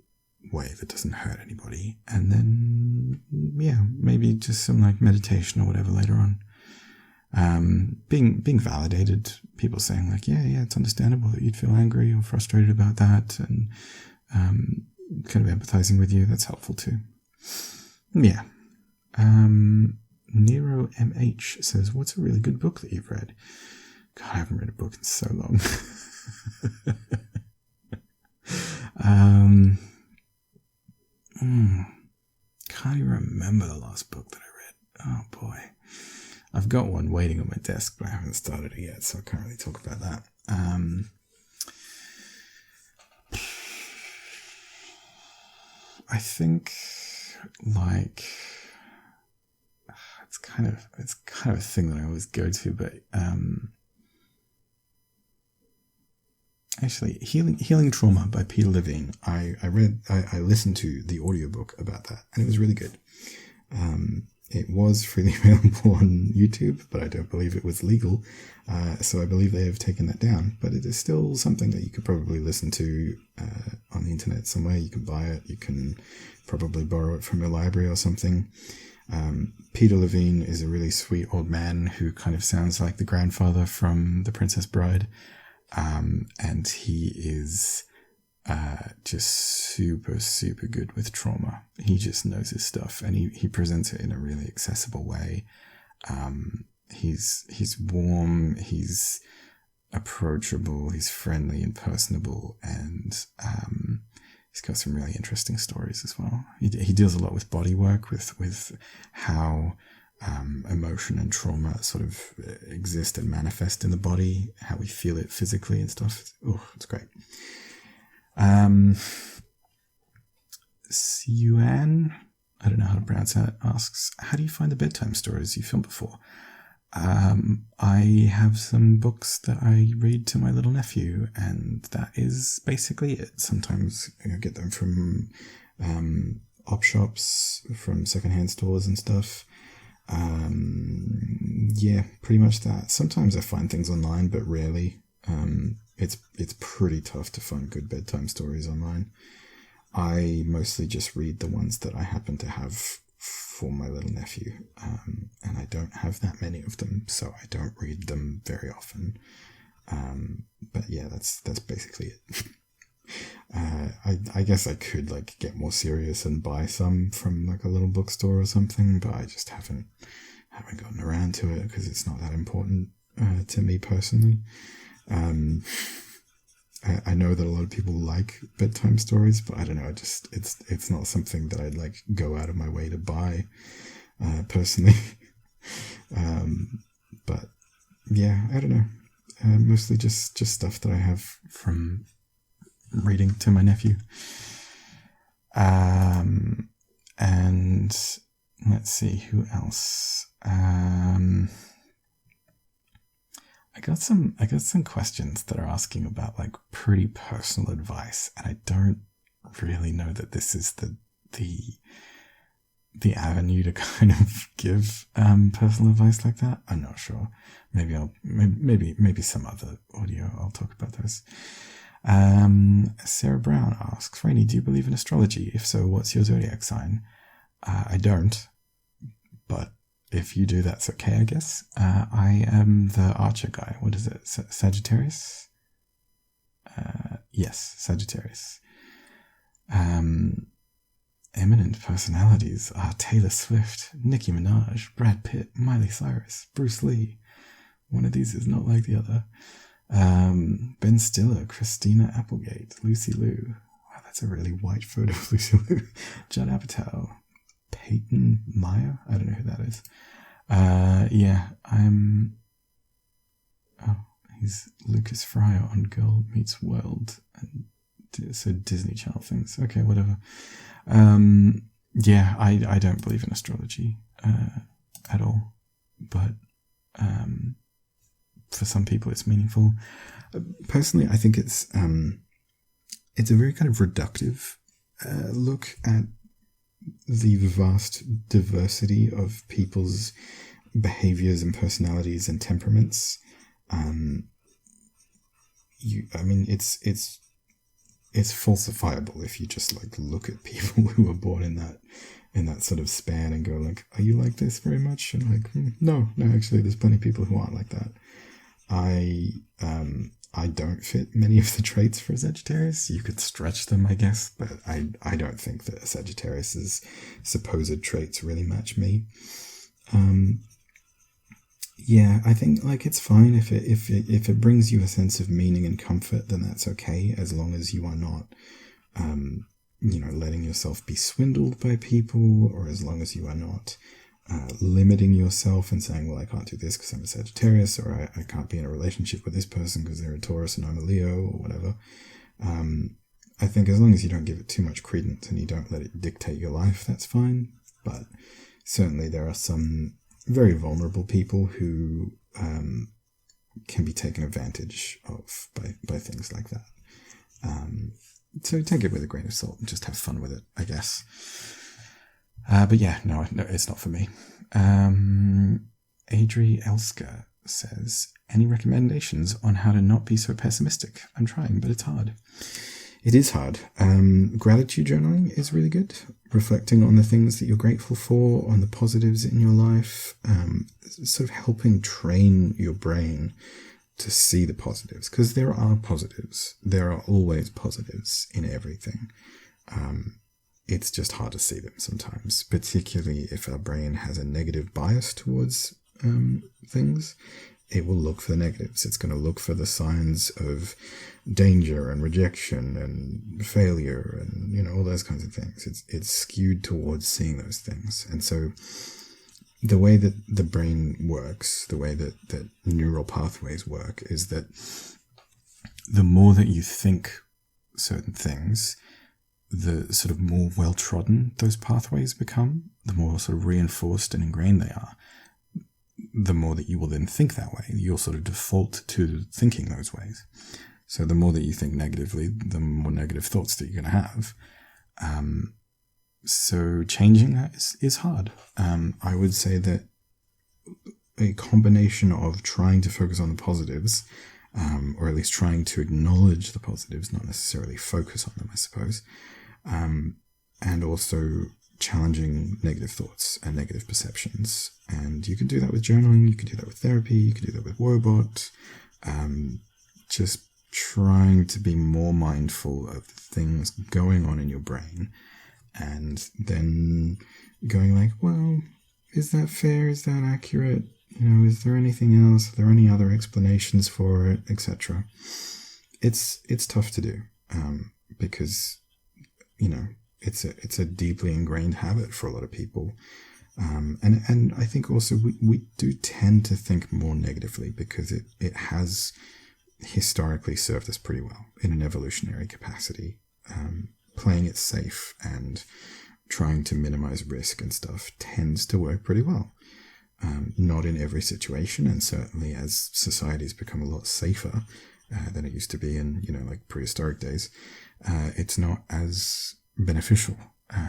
way that doesn't hurt anybody, and then maybe just some like meditation or whatever later on. Being validated, people saying like, yeah, it's understandable that you'd feel angry or frustrated about that, and kind of empathizing with you, that's helpful too. Yeah. Nero MH says, what's a really good book that you've read? God, I haven't read a book in so long. Can't even remember the last book that I read. Oh boy. I've got one waiting on my desk, but I haven't started it yet, so I can't really talk about that. I think like it's kind of a thing that I always go to, but actually Healing Trauma by Peter Levine. I listened to the audiobook about that, and it was really good. It was freely available on YouTube, but I don't believe it was legal, so I believe they have taken that down. But it is still something that you could probably listen to on the internet somewhere. You can buy it, you can probably borrow it from your library or something. Peter Levine is a really sweet old man who kind of sounds like the grandfather from The Princess Bride, and he is just super, super good with trauma. He just knows his stuff, and he presents it in a really accessible way. He's warm, he's approachable, he's friendly and personable, and he's got some really interesting stories as well. He deals a lot with body work, with how emotion and trauma sort of exist and manifest in the body, how we feel it physically and stuff. It's great. Siuan, I don't know how to pronounce that, asks, how do you find the bedtime stories you filmed before? I have some books that I read to my little nephew, and that is basically it. Sometimes I get them from op shops, from secondhand stores and stuff. Pretty much that. Sometimes I find things online, but rarely. It's pretty tough to find good bedtime stories online. I mostly just read the ones that I happen to have for my little nephew, and I don't have that many of them, so I don't read them very often. But yeah, that's basically it. I guess I could like get more serious and buy some from like a little bookstore or something, but I just haven't gotten around to it because it's not that important to me personally. I know that a lot of people like bedtime stories, but I don't know. It's not something that I'd like go out of my way to buy personally. But yeah, I don't know. Mostly just stuff that I have from reading to my nephew. And let's see who else. I got some questions that are asking about like pretty personal advice, and I don't really know that this is the avenue to kind of give personal advice like that. I'm not sure. Maybe some other audio I'll talk about those. Sarah Brown asks, Rainey, do you believe in astrology? If so, what's your zodiac sign? I don't, but if you do, that's okay, I guess. I am the Archer guy. What is it? Sagittarius? Yes, Sagittarius. Eminent personalities are Taylor Swift, Nicki Minaj, Brad Pitt, Miley Cyrus, Bruce Lee. One of these is not like the other. Ben Stiller, Christina Applegate, Lucy Liu. Wow, that's a really white photo of Lucy Liu. Judd Apatow. Peyton Meyer? I don't know who that is. He's Lucas Fryer on Girl Meets World, and So Disney Channel things. Okay, whatever. Yeah, I don't believe in astrology at all, but for some people it's meaningful. Personally, I think it's a very kind of reductive look at the vast diversity of people's behaviors and personalities and temperaments. It's falsifiable if you just like look at people who are born in that sort of span and go like, are you like this very much? And like, no, actually, there's plenty of people who aren't like that. I don't fit many of the traits for a Sagittarius. You could stretch them, I guess, but I don't think that a Sagittarius's supposed traits really match me. Yeah, I think like it's fine if it brings you a sense of meaning and comfort, then that's okay, as long as you are not, letting yourself be swindled by people, or as long as you are not limiting yourself and saying, well, I can't do this because I'm a Sagittarius, or I can't be in a relationship with this person because they're a Taurus and I'm a Leo, or whatever. I think as long as you don't give it too much credence and you don't let it dictate your life, that's fine. But certainly there are some very vulnerable people who can be taken advantage of by things like that. So take it with a grain of salt and just have fun with it, I guess. But yeah, no, it's not for me. Adri Elska says, any recommendations on how to not be so pessimistic? I'm trying, but it's hard. It is hard. Gratitude journaling is really good. Reflecting on the things that you're grateful for, on the positives in your life, sort of helping train your brain to see the positives, because there are positives. There are always positives in everything. It's just hard to see them sometimes, particularly if our brain has a negative bias towards things. It will look for the negatives. It's going to look for the signs of danger and rejection and failure and, all those kinds of things. It's skewed towards seeing those things. And so the way that the brain works, the way that neural pathways work, is that the more that you think certain things, the sort of more well-trodden those pathways become, the more sort of reinforced and ingrained they are, the more that you will then think that way. You'll sort of default to thinking those ways. So the more that you think negatively, the more negative thoughts that you're going to have. So changing that is hard. I would say that a combination of trying to focus on the positives, or at least trying to acknowledge the positives, not necessarily focus on them, I suppose, and also challenging negative thoughts and negative perceptions. And you can do that with journaling, you can do that with therapy, you can do that with Wobot. Just trying to be more mindful of things going on in your brain, and then going like, well, is that fair? Is that accurate? Is there anything else? Are there any other explanations for it, etc.? It's tough to do, because, it's a deeply ingrained habit for a lot of people. And I think also we do tend to think more negatively because it has historically served us pretty well in an evolutionary capacity. Playing it safe and trying to minimize risk and stuff tends to work pretty well. Not in every situation, and certainly as societies become a lot safer than it used to be in, like prehistoric days, it's not as beneficial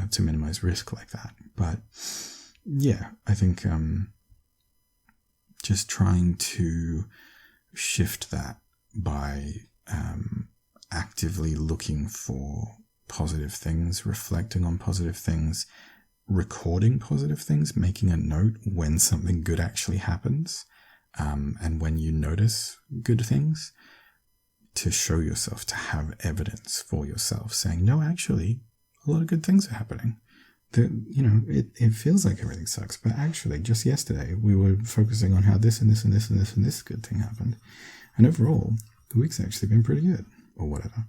to minimize risk like that. But yeah, I think just trying to shift that by actively looking for positive things, reflecting on positive things, recording positive things, making a note when something good actually happens, and when you notice good things, to show yourself, to have evidence for yourself, saying, no, actually, a lot of good things are happening. It feels like everything sucks, but actually, just yesterday, we were focusing on how this and this and this and this and this good thing happened. And overall, the week's actually been pretty good, or whatever.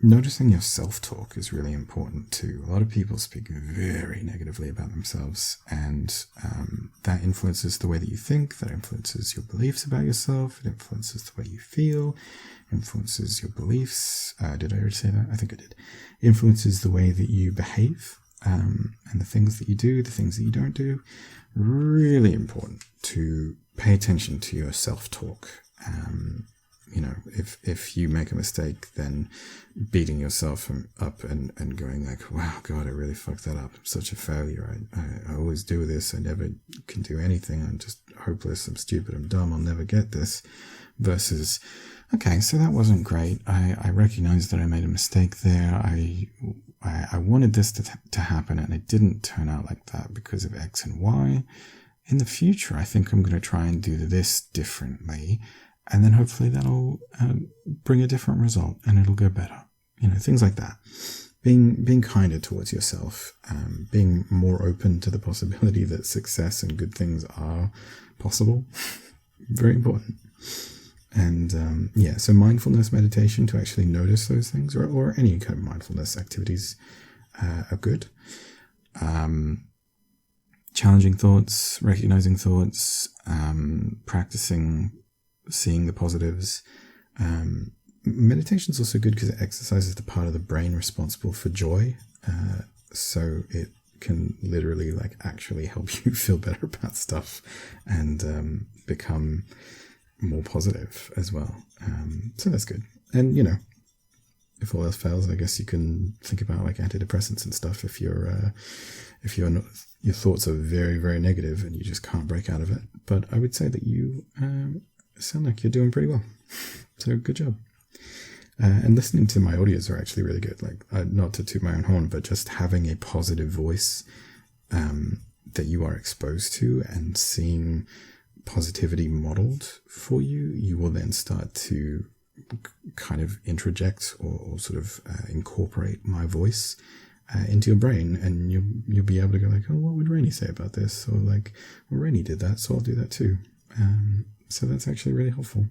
Noticing your self-talk is really important too. A lot of people speak very negatively about themselves, and that influences the way that you think, that influences your beliefs about yourself, it influences the way you feel, influences your beliefs. Did I already say that? I think I did. Influences the way that you behave, and the things that you do, the things that you don't do. Really important to pay attention to your self-talk. If you make a mistake, then beating yourself up and going like, wow, God, I really fucked that up. I'm such a failure. I always do this. I never can do anything. I'm just hopeless. I'm stupid. I'm dumb. I'll never get this. Versus, okay, so that wasn't great. I recognize that I made a mistake there. I wanted this to happen, and it didn't turn out like that because of X and Y. In the future, I think I'm going to try and do this differently. And then hopefully that'll bring a different result, and it'll go better. Things like that. Being kinder towards yourself, being more open to the possibility that success and good things are possible. Very important. And so mindfulness meditation, to actually notice those things, or any kind of mindfulness activities are good. Challenging thoughts, recognizing thoughts, practicing seeing the positives. Meditation is also good because it exercises the part of the brain responsible for joy. So it can literally actually help you feel better about stuff and become more positive as well. So that's good. And, if all else fails, I guess you can think about antidepressants and stuff if you're not, your thoughts are very, very negative and you just can't break out of it. But I would say that you sound like you're doing pretty well. So good job. And listening to my audios are actually really good. Not to toot my own horn, but just having a positive voice that you are exposed to and seeing positivity modeled for you, you will then start to kind of introject or sort of incorporate my voice into your brain, and you'll be able to go oh, what would Rainey say about this? Or well, Rainey did that, so I'll do that too. So that's actually really helpful.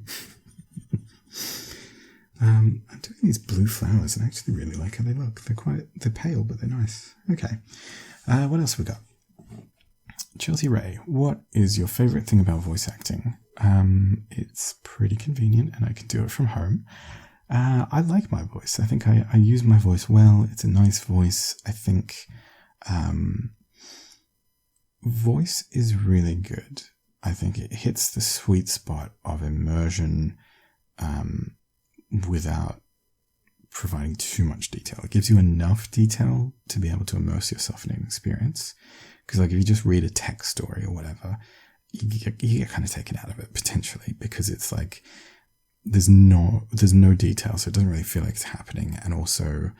I'm doing these blue flowers and I actually really like how they look. They're pale, but they're nice. Okay. What else have we got? Chelsea Ray, what is your favorite thing about voice acting? It's pretty convenient and I can do it from home. I like my voice. I think I use my voice well. It's a nice voice. I think voice is really good. I think it hits the sweet spot of immersion without providing too much detail. It gives you enough detail to be able to immerse yourself in an experience. Because if you just read a text story or whatever, you get kind of taken out of it potentially, because it's there's no detail, so it doesn't really feel like it's happening. And also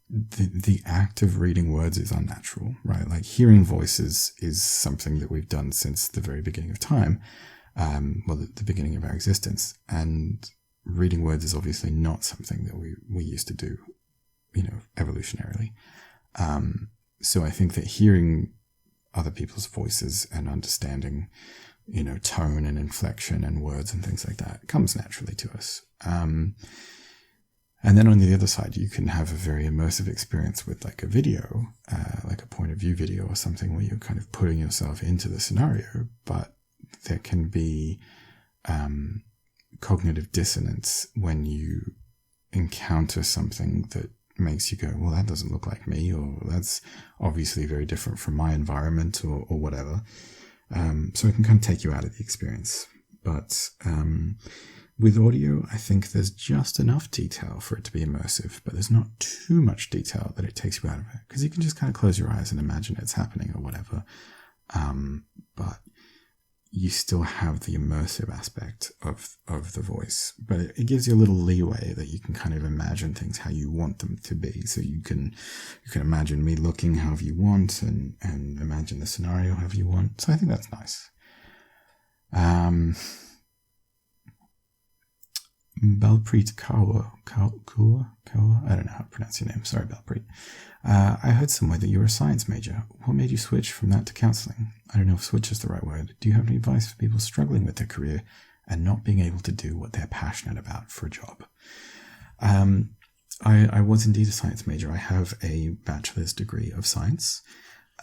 the act of reading words is unnatural, right? Hearing voices is something that we've done since the very beginning of time, the beginning of our existence. And reading words is obviously not something that we used to do, evolutionarily. So I think that hearing other people's voices and understanding, tone and inflection and words and things like that comes naturally to us. And then on the other side, you can have a very immersive experience with a video, a point of view video or something where you're kind of putting yourself into the scenario, but there can be cognitive dissonance when you encounter something that makes you go, well, that doesn't look like me, or that's obviously very different from my environment or whatever. So it can kind of take you out of the experience. But with audio, I think there's just enough detail for it to be immersive, but there's not too much detail that it takes you out of it, because you can just kind of close your eyes and imagine it's happening or whatever. But you still have the immersive aspect of the voice, but it gives you a little leeway that you can kind of imagine things how you want them to be. So you can imagine me looking however you want and imagine the scenario however you want. So I think that's nice. Balpreet Kaur, I don't know how to pronounce your name. Sorry, Balpreet. I heard somewhere that you were a science major. What made you switch from that to counselling? I don't know if switch is the right word. Do you have any advice for people struggling with their career and not being able to do what they're passionate about for a job? I was indeed a science major. I have a bachelor's degree of science.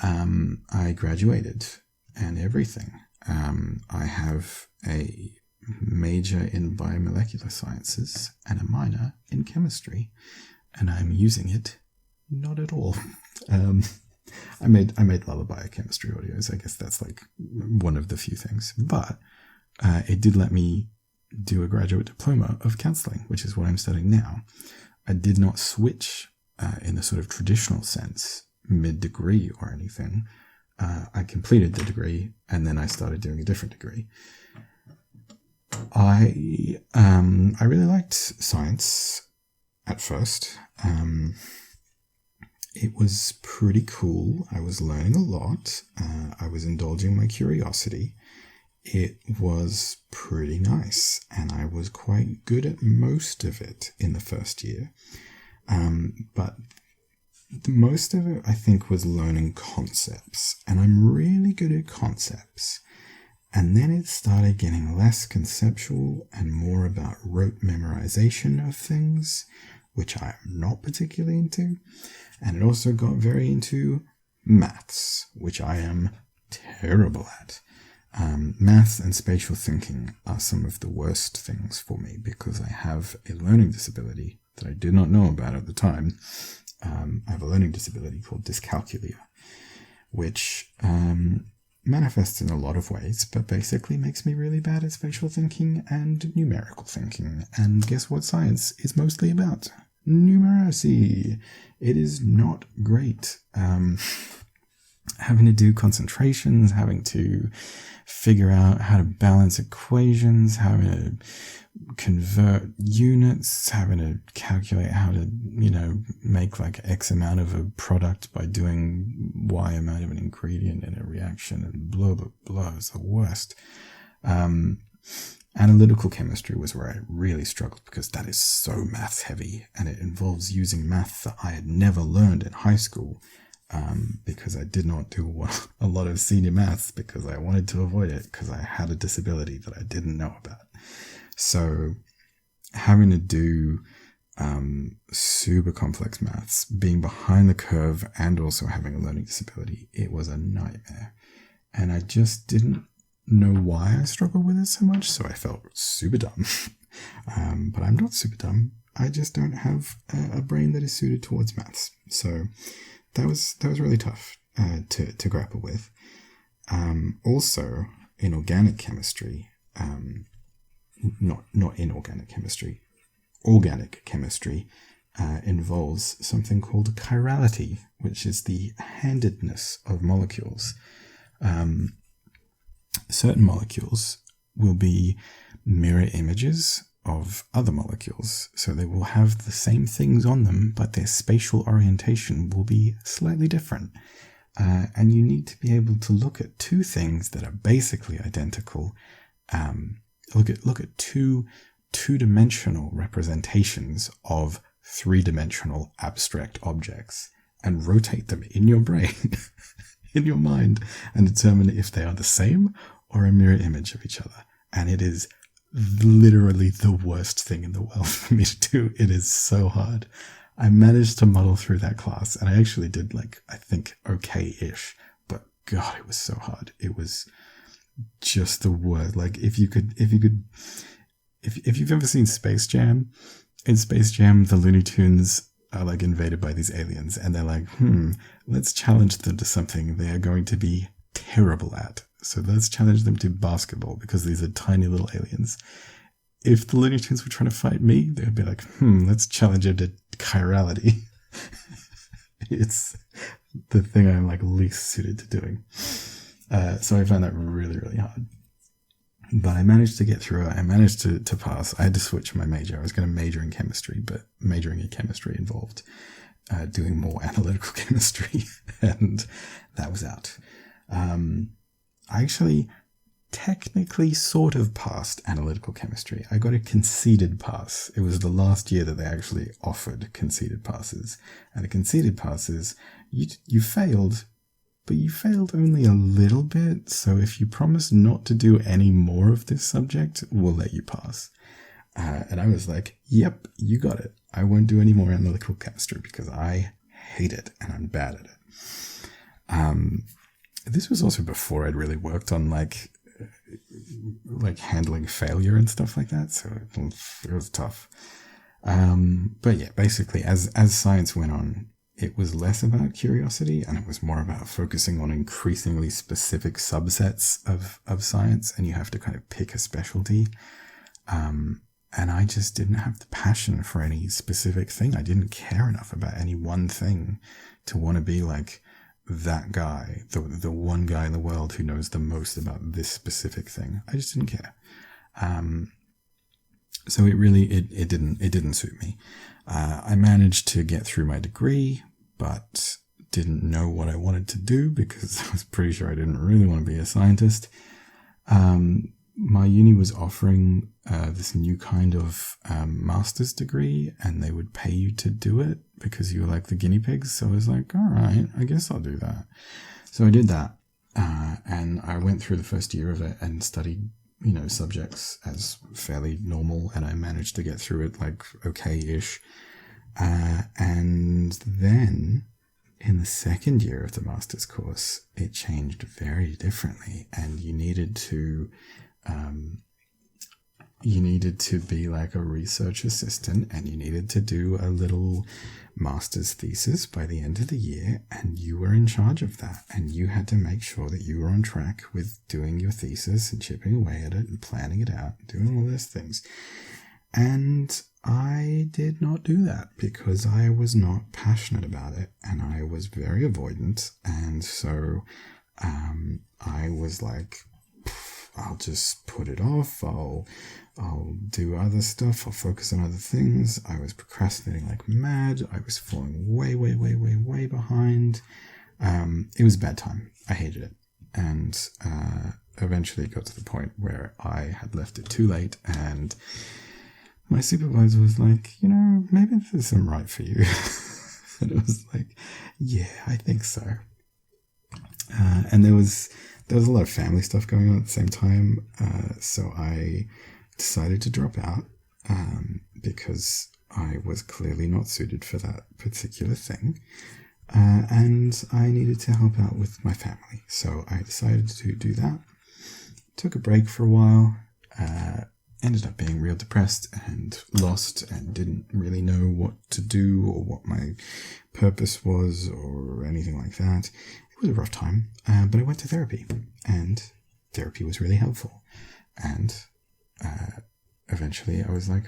I graduated and everything. I have a major in biomolecular sciences and a minor in chemistry, and I'm using it not at all. I made lullaby chemistry audios. I guess that's like one of the few things, but it did let me do a graduate diploma of counseling, which is what I'm studying now. I did not switch in the sort of traditional sense mid-degree or anything. I completed the degree and then I started doing a different degree. I really liked science at first. It was pretty cool. I was learning a lot. I was indulging my curiosity. It was pretty nice, and I was quite good at most of it in the first year. But most of it, I think, was learning concepts, and I'm really good at concepts. And then it started getting less conceptual and more about rote memorization of things, which I am not particularly into. And it also got very into maths, which I am terrible at. Maths and spatial thinking are some of the worst things for me because I have a learning disability that I did not know about at the time. I have a learning disability called dyscalculia, which manifests in a lot of ways, but basically makes me really bad at spatial thinking and numerical thinking. And guess what science is mostly about? Numeracy. It is not great. Having to do concentrations, having to figure out how to balance equations, having to convert units, having to calculate how to, make like X amount of a product by doing Y amount of an ingredient in a reaction, and blah, blah, blah. It's the worst. Analytical chemistry was where I really struggled because that is so maths heavy, and it involves using math that I had never learned in high school. Because I did not do a lot of senior maths because I wanted to avoid it because I had a disability that I didn't know about. So having to do super complex maths, being behind the curve and also having a learning disability, it was a nightmare. And I just didn't know why I struggled with it so much, so I felt super dumb. But I'm not super dumb. I just don't have a brain that is suited towards maths. So that was really tough to grapple with. Also, in organic chemistry, not inorganic chemistry, organic chemistry involves something called chirality, which is the handedness of molecules. Certain molecules will be mirror images of other molecules, so they will have the same things on them, but their spatial orientation will be slightly different. And you need to be able to look at two things that are basically identical. Look at two-dimensional representations of three-dimensional abstract objects and rotate them in your brain, in your mind, and determine if they are the same or a mirror image of each other. And it is literally the worst thing in the world for me to do. It is so hard. I managed to muddle through that class, and I actually did, I think okay-ish, but God, it was so hard. It was just the worst. If you've ever seen Space Jam, in Space Jam, the Looney Tunes are invaded by these aliens, and they're like, let's challenge them to something they are going to be terrible at. So let's challenge them to basketball because these are tiny little aliens. If the Looney Tunes were trying to fight me, they'd be like, let's challenge them to chirality. It's the thing I'm least suited to doing. So I found that really, really hard. But I managed to get through it. I managed to pass. I had to switch my major. I was going to major in chemistry, but majoring in chemistry involved doing more analytical chemistry, and that was out. I actually technically sort of passed analytical chemistry. I got a conceded pass. It was the last year that they actually offered conceded passes. And the conceded passes, you failed, but you failed only a little bit. So if you promise not to do any more of this subject, we'll let you pass. And I was like, yep, you got it. I won't do any more analytical chemistry because I hate it and I'm bad at it. This was also before I'd really worked on like handling failure and stuff like that. So it was tough. But yeah, basically as science went on, it was less about curiosity and it was more about focusing on increasingly specific subsets of science, and you have to kind of pick a specialty. And I just didn't have the passion for any specific thing. I didn't care enough about any one thing to want to be like that guy, the one guy in the world who knows the most about this specific thing. I just didn't care. So it didn't suit me. I managed to get through my degree, but didn't know what I wanted to do because I was pretty sure I didn't really want to be a scientist. My uni was offering this new kind of master's degree, and they would pay you to do it because you were like the guinea pigs. So I was like, all right, I guess I'll do that. So I did that, and I went through the first year of it and studied, subjects as fairly normal, and I managed to get through it like okay-ish. And then in the second year of the master's course, it changed very differently, and you needed to be like a research assistant, and you needed to do a little master's thesis by the end of the year, and you were in charge of that, and you had to make sure that you were on track with doing your thesis and chipping away at it and planning it out and doing all those things. And I did not do that because I was not passionate about it, and I was very avoidant, and so I was like, I'll just put it off, I'll do other stuff, I'll focus on other things. I was procrastinating like mad. I was falling way behind. It was a bad time. I hated it. And eventually it got to the point where I had left it too late, and my supervisor was like, maybe this isn't right for you. And it was like, yeah, I think so. And there was a lot of family stuff going on at the same time, so I decided to drop out because I was clearly not suited for that particular thing, and I needed to help out with my family. So I decided to do that. Took a break for a while, ended up being real depressed and lost and didn't really know what to do or what my purpose was or anything like that. It was a rough time, but I went to therapy, and therapy was really helpful. And eventually I was like,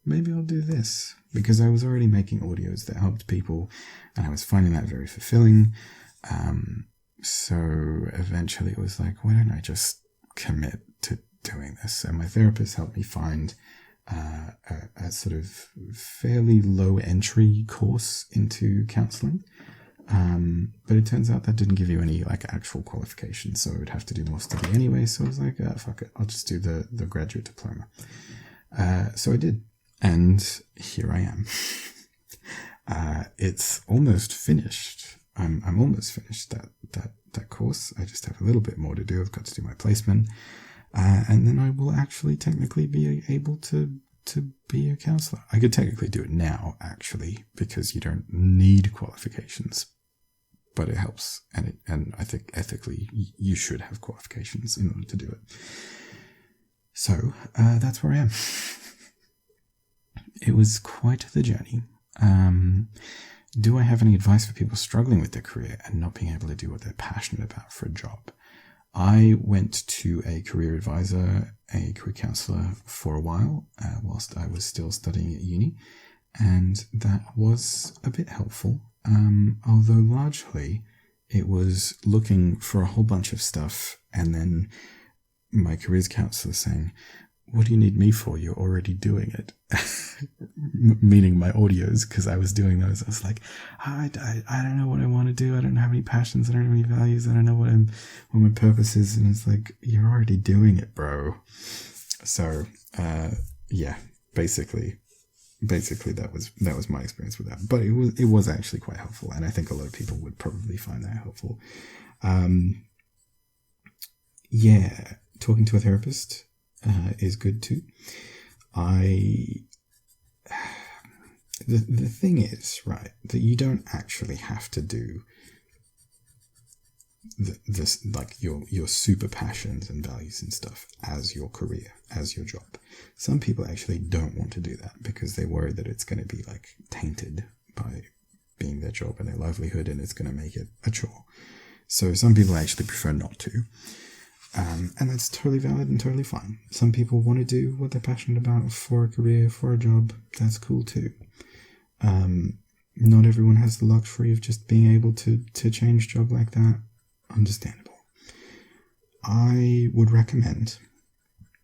maybe I'll do this, because I was already making audios that helped people, and I was finding that very fulfilling. So eventually it was like, why don't I just commit to doing this? And my therapist helped me find a sort of fairly low entry course into counseling. But it turns out that didn't give you any like actual qualifications, so I would have to do more study anyway. So I was like, fuck it, I'll just do the graduate diploma. So I did, and here I am. It's almost finished. I'm almost finished that course. I just have a little bit more to do. I've got to do my placement, and then I will actually technically be able to be a counselor. I could technically do it now, actually, because you don't need qualifications, but it helps, and I think ethically you should have qualifications in order to do it. So that's where I am. It was quite the journey. Do I have any advice for people struggling with their career and not being able to do what they're passionate about for a job? I went to a career advisor, a career counselor for a while, whilst I was still studying at uni, and that was a bit helpful, although largely it was looking for a whole bunch of stuff, and then my careers counselor saying, what do you need me for? You're already doing it. Meaning my audios, because I was doing those. I was like, I don't know what I want to do. I don't have any passions. I don't have any values. I don't know what my purpose is. And it's like, you're already doing it, bro. So, yeah, basically that was my experience with that. But it was actually quite helpful. And I think a lot of people would probably find that helpful. Yeah, talking to a therapist is good too. The thing is, right, that you don't actually have to do this, like your super passions and values and stuff as your career, as your job. Some people actually don't want to do that because they worry that it's going to be like tainted by being their job and their livelihood, and it's going to make it a chore. So some people actually prefer not to. And that's totally valid and totally fine. Some people want to do what they're passionate about for a career, for a job. That's cool too. Not everyone has the luxury of just being able to change job like that. Understandable. I would recommend,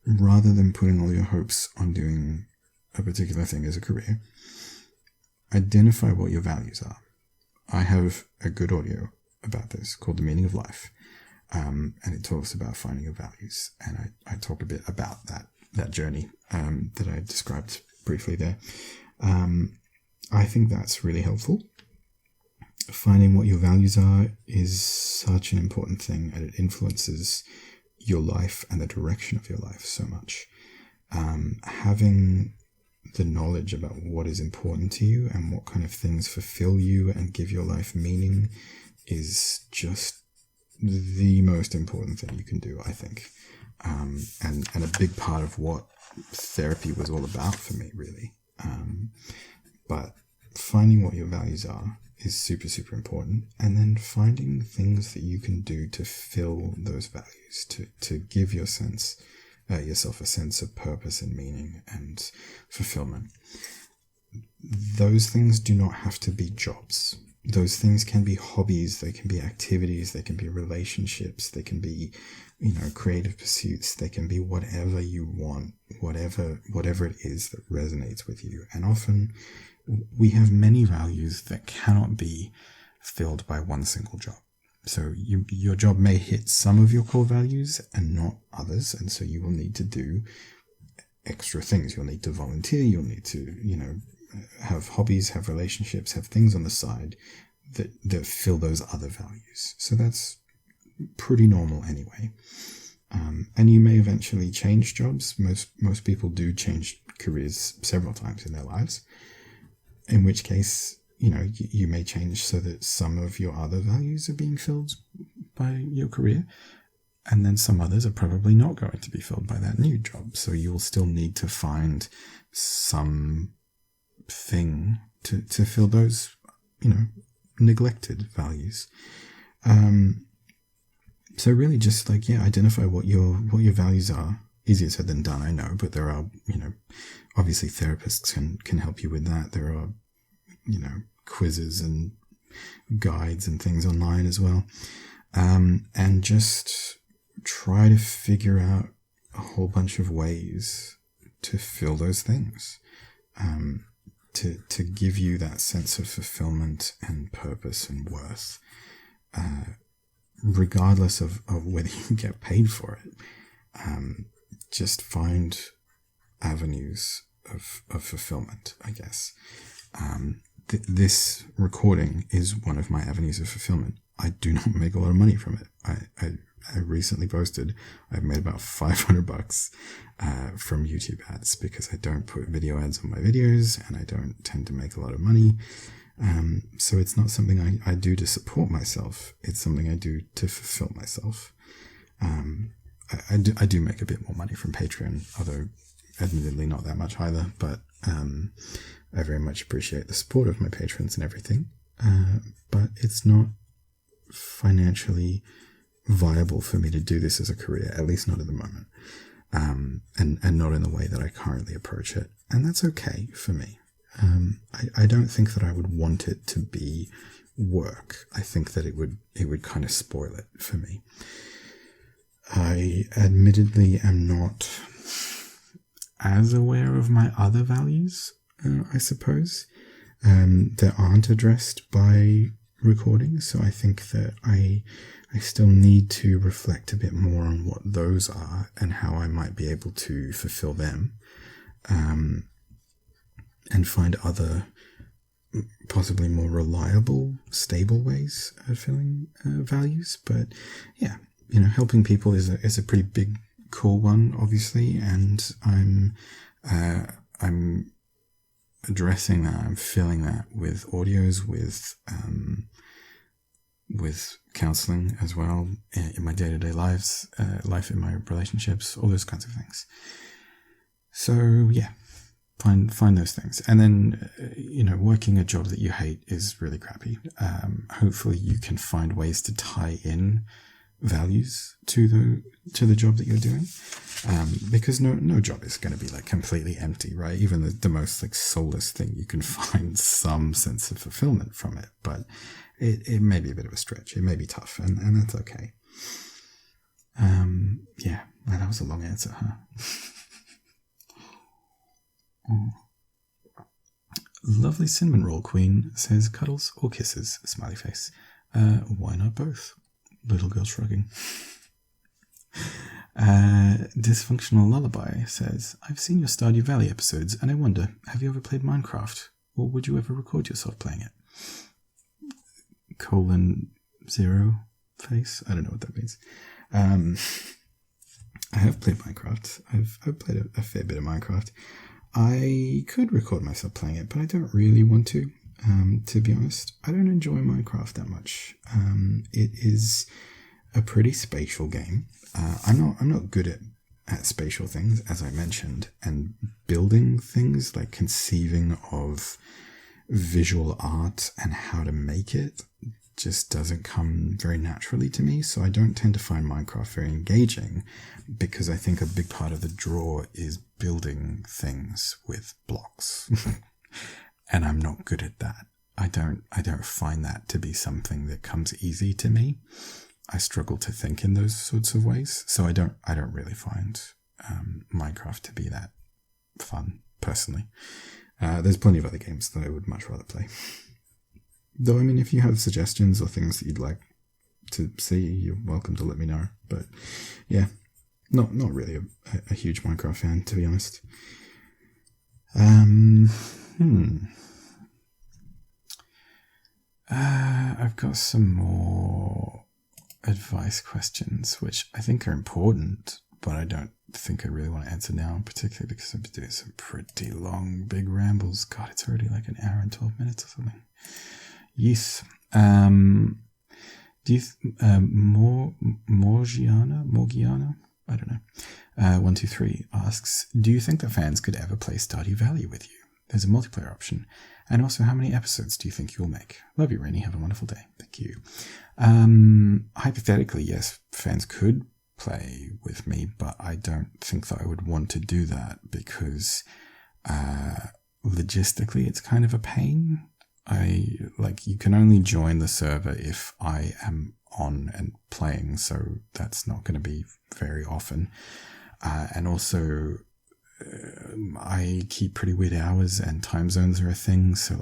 rather than putting all your hopes on doing a particular thing as a career, identify what your values are. I have a good audio about this called The Meaning of Life. And it talks about finding your values. And I talk a bit about that journey that I described briefly there. I think that's really helpful. Finding what your values are is such an important thing, and it influences your life and the direction of your life so much. Having the knowledge about what is important to you and what kind of things fulfill you and give your life meaning is just the most important thing you can do, I think. And a big part of what therapy was all about for me, really. But finding what your values are is super, super important. And then finding things that you can do to fill those values, to give yourself a sense of purpose and meaning and fulfillment. Those things do not have to be jobs. Those things can be hobbies, they can be activities, they can be relationships, they can be, creative pursuits, they can be whatever you want, whatever it is that resonates with you. And often we have many values that cannot be filled by one single job. So your job may hit some of your core values and not others, and so you will need to do extra things. You'll need to volunteer, you'll need to, have hobbies, have relationships, have things on the side that fill those other values. So that's pretty normal anyway. And you may eventually change jobs. Most people do change careers several times in their lives, in which case, you may change so that some of your other values are being filled by your career, and then some others are probably not going to be filled by that new job. So you will still need to find some thing to fill those, neglected values. So really just identify what your values are. Easier said than done, I know, but there are, obviously therapists can help you with that. There are, quizzes and guides and things online as well. And just try to figure out a whole bunch of ways to fill those things. To give you that sense of fulfillment and purpose and worth, regardless of whether you get paid for it. Just find avenues of fulfillment, I guess. This recording is one of my avenues of fulfillment. I do not make a lot of money from it. I recently posted I've made about $500 from YouTube ads because I don't put video ads on my videos and I don't tend to make a lot of money. So it's not something I do to support myself. It's something I do to fulfill myself. I do make a bit more money from Patreon, although admittedly not that much either, but I very much appreciate the support of my patrons and everything. But it's not financially viable for me to do this as a career, at least not at the moment, and not in the way that I currently approach it. And that's okay for me. I don't think that I would want it to be work. I think that it would kind of spoil it for me. I admittedly am not as aware of my other values, I suppose, that aren't addressed by recording. So I think that I still need to reflect a bit more on what those are and how I might be able to fulfill them, and find other possibly more reliable, stable ways of filling values. But yeah, helping people is a pretty big, cool one, obviously, and I'm I'm addressing that. I'm filling that with audios, with counseling as well in my day-to-day life in my relationships, all those kinds of things. So yeah, find those things, and then working a job that you hate is really crappy. Hopefully, you can find ways to tie in values to the job that you're doing, because no job is going to be like completely empty, right? Even the most like soulless thing, you can find some sense of fulfillment from it, but it may be a bit of a stretch. It may be tough, and that's okay. Yeah, well, that was a long answer, huh? Lovely cinnamon roll queen says cuddles or kisses, smiley face. Why not both? Little girl shrugging. Dysfunctional lullaby says, I've seen your Stardew Valley episodes and I wonder, have you ever played Minecraft, or would you ever record yourself playing it? :0 face. I don't know what that means. I have played Minecraft. I've played a fair bit of Minecraft. I could record myself playing it, but I don't really want to be honest. I don't enjoy Minecraft that much. It is a pretty spatial game. I'm not good at spatial things, as I mentioned, and building things, like conceiving of visual art and how to make it just doesn't come very naturally to me. So I don't tend to find Minecraft very engaging, because I think a big part of the draw is building things with blocks. And I'm not good at that. I don't find that to be something that comes easy to me. I struggle to think in those sorts of ways. So I don't really find Minecraft to be that fun, personally. There's plenty of other games that I would much rather play. Though, I mean, if you have suggestions or things that you'd like to see, you're welcome to let me know. But yeah, not really a huge Minecraft fan, to be honest. I've got some more advice questions, which I think are important, but I don't think I really want to answer now, particularly because I've been doing some pretty long, big rambles. God, it's already like an hour and 12 minutes or something. Yes. Do you Morgiana? I don't know. 123 asks, do you think that fans could ever play Stardew Valley with you? There's a multiplayer option. And also, how many episodes do you think you'll make? Love you, Rainy. Have a wonderful day. Thank you. Hypothetically, yes, fans could play with me, but I don't think that I would want to do that because logistically it's kind of a pain. You can only join the server if I am on and playing, so that's not going to be very often. And also, I keep pretty weird hours and time zones are a thing, so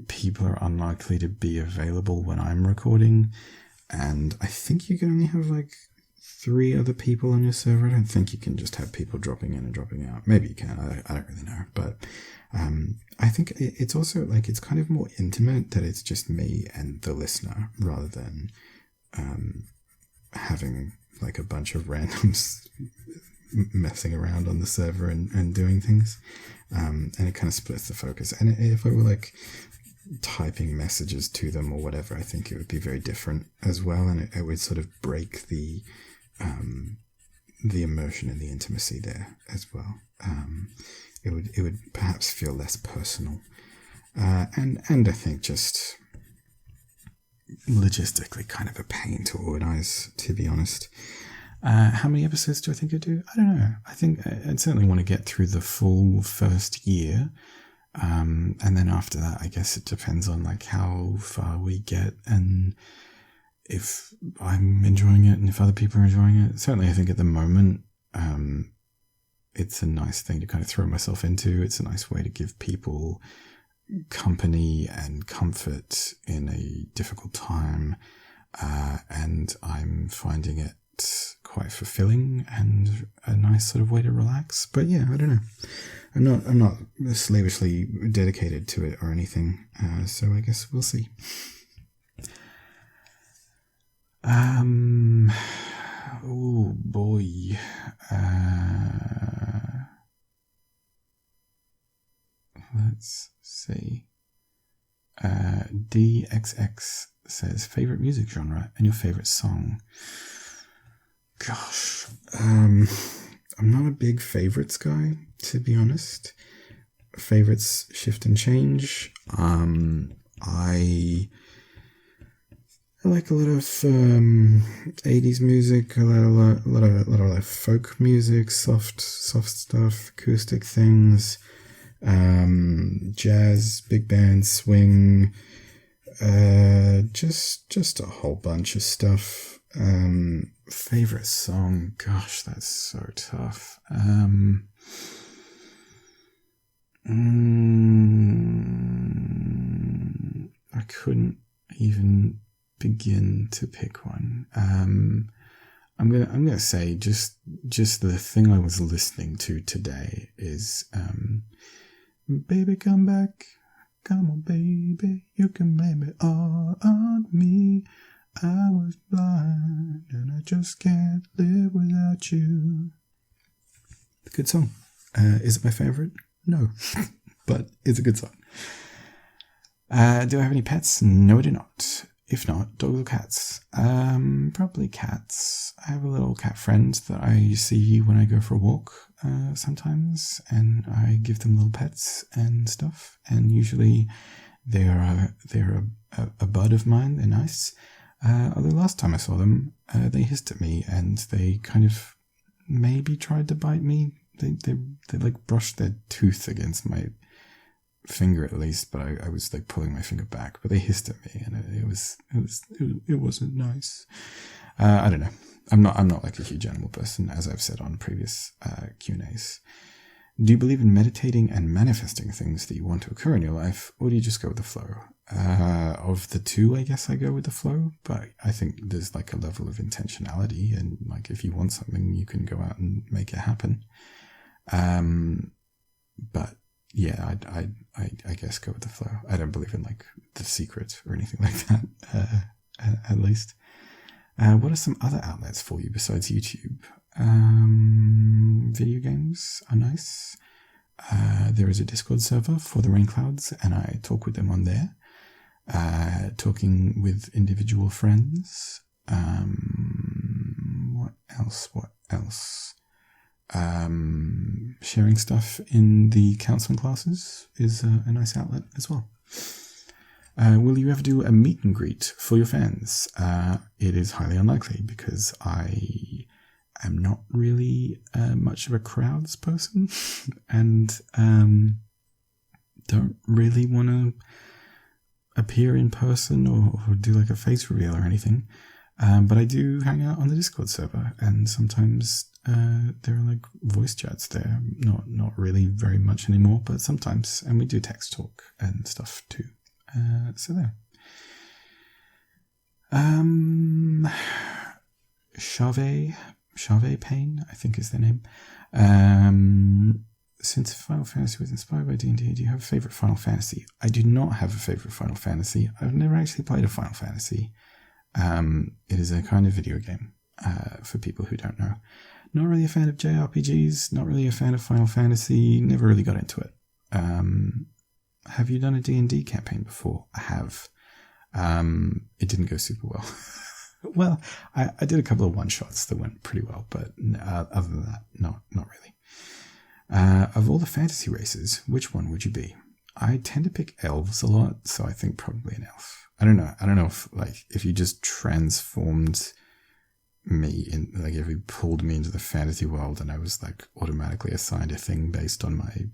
people are unlikely to be available when I'm recording, and I think you can only have 3 other people on your server. I don't think you can just have people dropping in and dropping out. Maybe you can, I don't really know, but I think it's also it's kind of more intimate that it's just me and the listener rather than having a bunch of randoms messing around on the server and doing things, and it kind of splits the focus. And if I were typing messages to them or whatever, I think it would be very different as well, and it would sort of break the immersion and the intimacy there as well. It would perhaps feel less personal, and I think just logistically kind of a pain to organize, to be honest. How many episodes do I think I do? I don't know. I think I'd certainly want to get through the full first year. And then after that, I guess it depends on how far we get and if I'm enjoying it and if other people are enjoying it. Certainly, I think at the moment, it's a nice thing to kind of throw myself into. It's a nice way to give people company and comfort in a difficult time. And I'm finding it quite fulfilling and a nice sort of way to relax. But yeah, I don't know. I'm not slavishly dedicated to it or anything. So I guess we'll see. Oh boy. Let's see. DXX says favorite music genre and your favorite song. Gosh, I'm not a big favorites guy, to be honest. Favorites shift and change. I like a lot of 80s music, a lot of like folk music, soft stuff, acoustic things, jazz, big band, swing, just a whole bunch of stuff. Favorite song, gosh, that's so tough. I couldn't even begin to pick one. I'm gonna say just the thing I was listening to today is baby come back, come on baby, you can blame it all on me. I was blind and I just can't live without you. Good song. Is it my favorite? No, but it's a good song. Do I have any pets? No, I do not. If not, dogs or cats? Probably cats. I have a little cat friend that I see when I go for a walk sometimes, and I give them little pets and stuff. And usually they're a bud of mine. They're nice. Although last time I saw them, they hissed at me and they kind of maybe tried to bite me. They like brushed their tooth against my finger at least, but I was like pulling my finger back. But they hissed at me, and it wasn't nice. I don't know. I'm not like a huge animal person, as I've said on previous Q&As. Do you believe in meditating and manifesting things that you want to occur in your life, or do you just go with the flow? Of the two, I guess I go with the flow, but I think there's like a level of intentionality, and like if you want something, you can go out and make it happen. But yeah, I guess go with the flow. I don't believe in like The Secret or anything like that, at least. What are some other outlets for you besides YouTube? Video games are nice. There is a Discord server for the Rain Clouds, and I talk with them on there. Talking with individual friends. What else? Sharing stuff in the counseling classes is a nice outlet as well. Will you ever do a meet and greet for your fans? It is highly unlikely because I am not really much of a crowds person and don't really want to appear in person or do like a face reveal or anything. But I do hang out on the Discord server, and sometimes there are like voice chats there. Not really very much anymore, but sometimes, and we do text talk and stuff too. So there. Chave Payne, I think is their name. Since Final Fantasy was inspired by D&D, do you have a favorite Final Fantasy? I do not have a favorite Final Fantasy. I've never actually played a Final Fantasy. It is a kind of video game, for people who don't know. Not really a fan of JRPGs, not really a fan of Final Fantasy, never really got into it. Have you done a D&D campaign before? I have. It didn't go super well. Well, I did a couple of one-shots that went pretty well, but other than that, not really. Of all the fantasy races, which one would you be? I tend to pick elves a lot, so I think probably an elf. I don't know if you just transformed me in, like if you pulled me into the fantasy world and I was like automatically assigned a thing based on my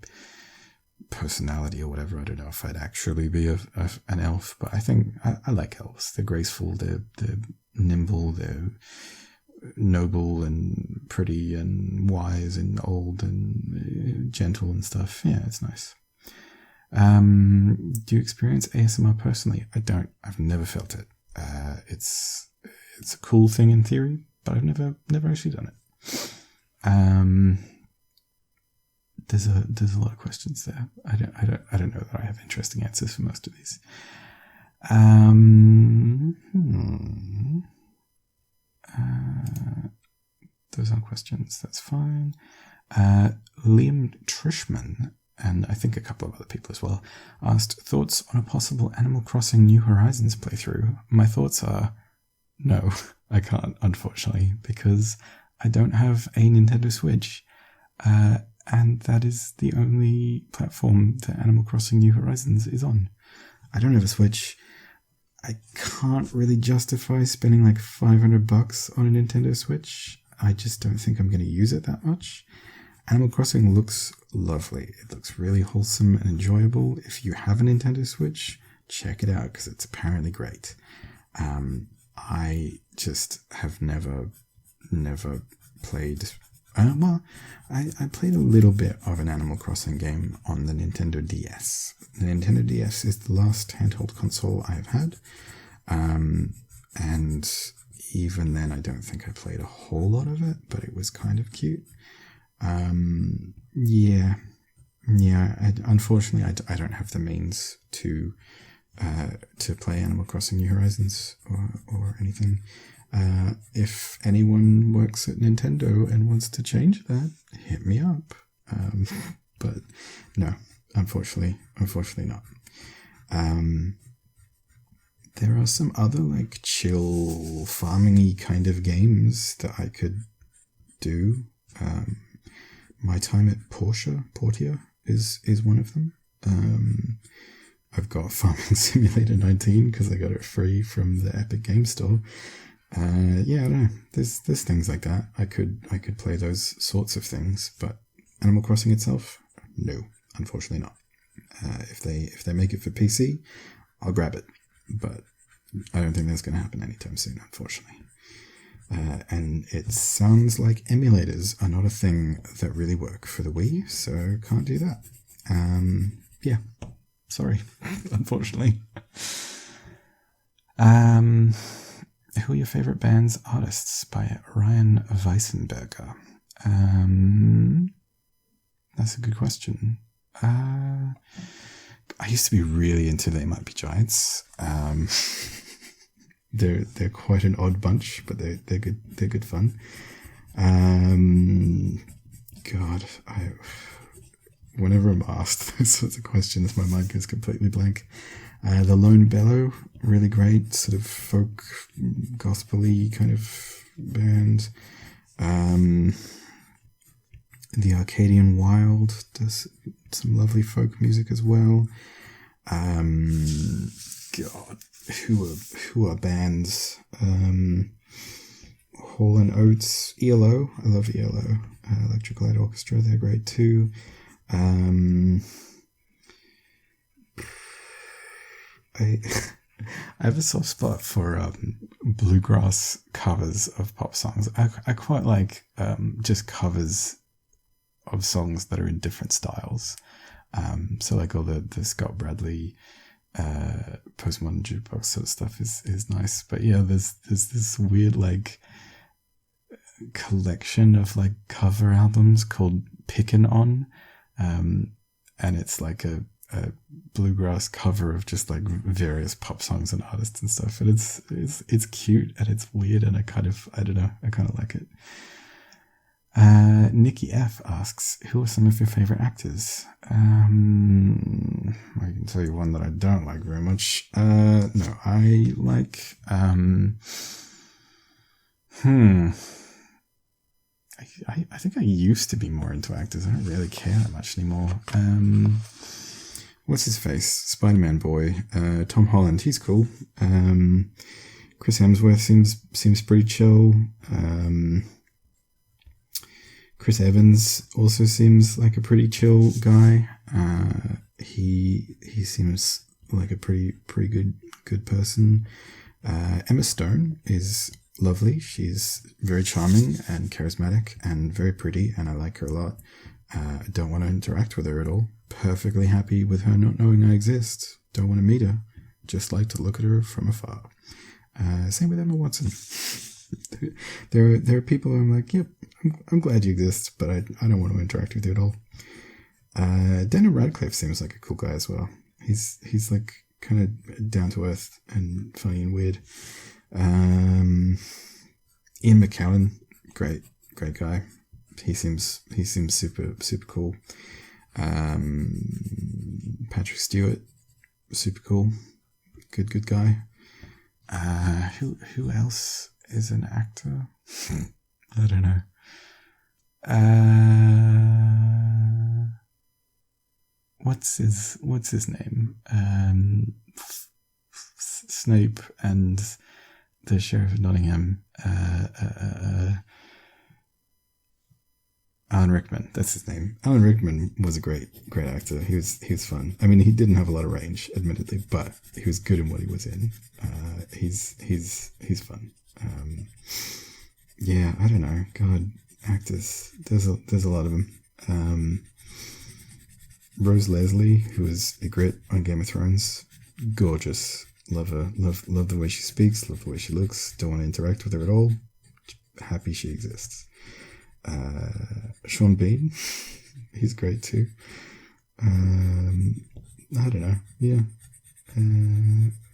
personality or whatever. I don't know if I'd actually be an elf, but I think I like elves. They're graceful, they're nimble, they're noble and pretty and wise and old and gentle and stuff. Yeah, it's nice. Do you experience ASMR personally? I don't. I've never felt it. It's a cool thing in theory, but I've never actually done it. There's a lot of questions there. I don't know that I have interesting answers for most of these. Those aren't questions. That's fine. Liam Trishman and I think a couple of other people as well, asked thoughts on a possible Animal Crossing New Horizons playthrough. My thoughts are, no, I can't, unfortunately, because I don't have a Nintendo Switch, and that is the only platform that Animal Crossing New Horizons is on. I don't have a Switch. I can't really justify spending like $500 on a Nintendo Switch. I just don't think I'm going to use it that much. Animal Crossing looks lovely. It looks really wholesome and enjoyable. If you have a Nintendo Switch, check it out because it's apparently great. I just have never played... I played a little bit of an Animal Crossing game on the Nintendo DS. The Nintendo DS is the last handheld console I have had. And even then, I don't think I played a whole lot of it, but it was kind of cute. Unfortunately, I don't have the means to play Animal Crossing New Horizons or anything. If anyone works at Nintendo and wants to change that, hit me up. But no, unfortunately not. There are some other like chill farming-y kind of games that I could do. My Time at Portia is one of them. I've got Farming Simulator 19 because I got it free from the Epic Game Store. I don't know. There's things like that. I could play those sorts of things, but Animal Crossing itself, no, unfortunately not. If they make it for PC, I'll grab it, but I don't think that's going to happen anytime soon, unfortunately. And it sounds like emulators are not a thing that really work for the Wii, so can't do that. Sorry, unfortunately. Who are your favorite bands, artists? By Ryan Weissenberger. That's a good question. I used to be really into They Might Be Giants. They're quite an odd bunch, but they're good. They're good fun. Whenever I'm asked those sorts of questions, my mind goes completely blank. The Lone Bellow, really great, sort of folk, gospel-y kind of band. The Arcadian Wild does some lovely folk music as well. Who are bands? Hall & Oates, ELO. I love ELO. Electric Light Orchestra, they're great too. I have a soft spot for bluegrass covers of pop songs. I quite like just covers of songs that are in different styles. So like all the Scott Bradley postmodern jukebox sort of stuff is nice. But yeah, there's this weird like collection of like cover albums called Pickin' On, and it's like a bluegrass cover of just like various pop songs and artists and stuff, and it's cute and it's weird, and I kind of like it. Nikki F asks, who are some of your favorite actors? I can tell you one that I don't like very much. No, I like I think I used to be more into actors. I don't really care that much anymore. What's his face? Spider-Man boy. Tom Holland. He's cool. Chris Hemsworth seems pretty chill. Chris Evans also seems like a pretty chill guy. He seems like a pretty good person. Emma Stone is lovely. She's very charming and charismatic and very pretty, and I like her a lot. I don't want to interact with her at all. Perfectly happy with her not knowing I exist. Don't want to meet her. Just like to look at her from afar. Same with Emma Watson. There are people who I'm like, yep, I'm glad you exist, but I don't want to interact with you at all. Daniel Radcliffe seems like a cool guy as well. He's like kind of down to earth and funny and weird. Ian McKellen, great guy. He seems super cool. Patrick Stewart, super cool, good guy. Who else is an actor? I don't know. What's his name? Snape and the Sheriff of Nottingham. Alan Rickman, that's his name. Alan Rickman was a great actor. He was fun. I mean, he didn't have a lot of range, admittedly, but he was good in what he was in. He's fun. Yeah, I don't know. God, actors. There's a lot of them. Rose Leslie, who was Ygritte on Game of Thrones, gorgeous. Love her. Love the way she speaks. Love the way she looks. Don't want to interact with her at all. Happy she exists. Sean Bean, he's great too. I don't know. Yeah.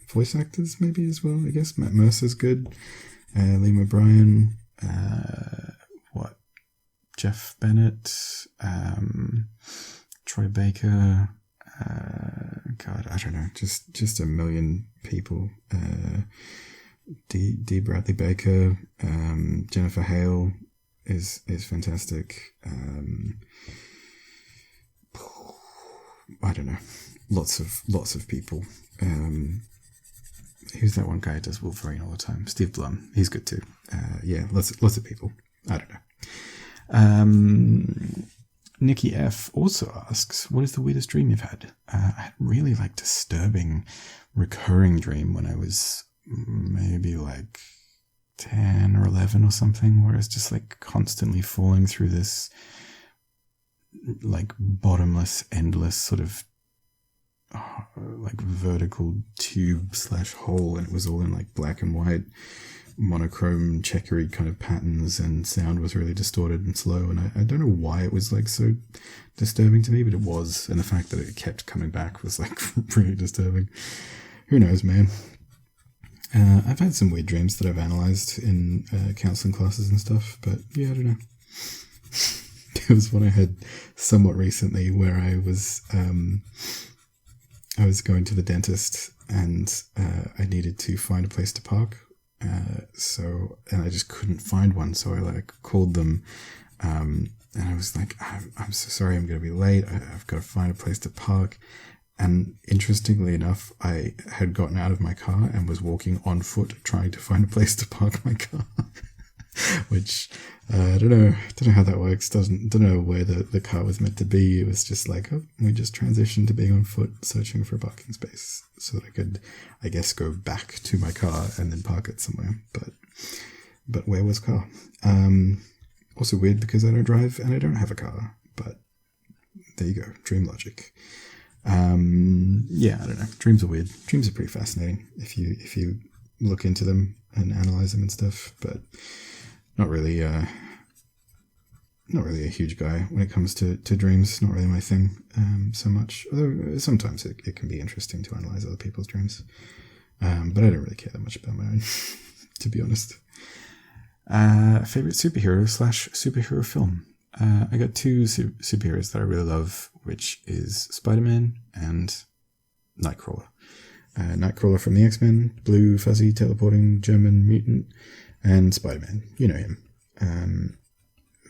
Voice actors maybe as well, I guess. Matt Mercer's good. Liam O'Brien. Jeff Bennett. Troy Baker. God, I don't know. Just a million people. D. Bradley Baker. Jennifer Hale is fantastic. I don't know. Lots of people. Who's that one guy who does Wolverine all the time? Steve Blum. He's good too. Yeah, lots of people. I don't know. Nikki F also asks, what is the weirdest dream you've had? I had a really disturbing recurring dream when I was maybe 10 or 11 or something, where it's just constantly falling through this bottomless, endless sort of vertical tube / hole, and it was all in black and white, monochrome, checkery kind of patterns, and sound was really distorted and slow, and I don't know why it was so disturbing to me, but it was, and the fact that it kept coming back was pretty disturbing. Who knows, man? I've had some weird dreams that I've analysed in counselling classes and stuff, but yeah, I don't know. There was one I had somewhat recently where I was going to the dentist and I needed to find a place to park. And I just couldn't find one, so I called them, and I was like, I'm so sorry, I'm going to be late. I've got to find a place to park. And interestingly enough, I had gotten out of my car and was walking on foot trying to find a place to park my car. Which, I don't know how that works. Don't know where the car was meant to be. It was just we just transitioned to being on foot, searching for a parking space so that I could, I guess, go back to my car and then park it somewhere. But where was car? Also weird because I don't drive and I don't have a car, but there you go. Dream logic. Yeah, I don't know. Dreams are weird. Dreams are pretty fascinating if you look into them and analyze them and stuff, but not really a huge guy when it comes to dreams. Not really my thing so much. Although sometimes it can be interesting to analyze other people's dreams. But I don't really care that much about my own, to be honest. Favorite superhero / superhero film? I got two superheroes that I really love, which is Spider-Man and Nightcrawler. Nightcrawler from the X-Men, blue, fuzzy, teleporting German mutant, and Spider-Man. You know him.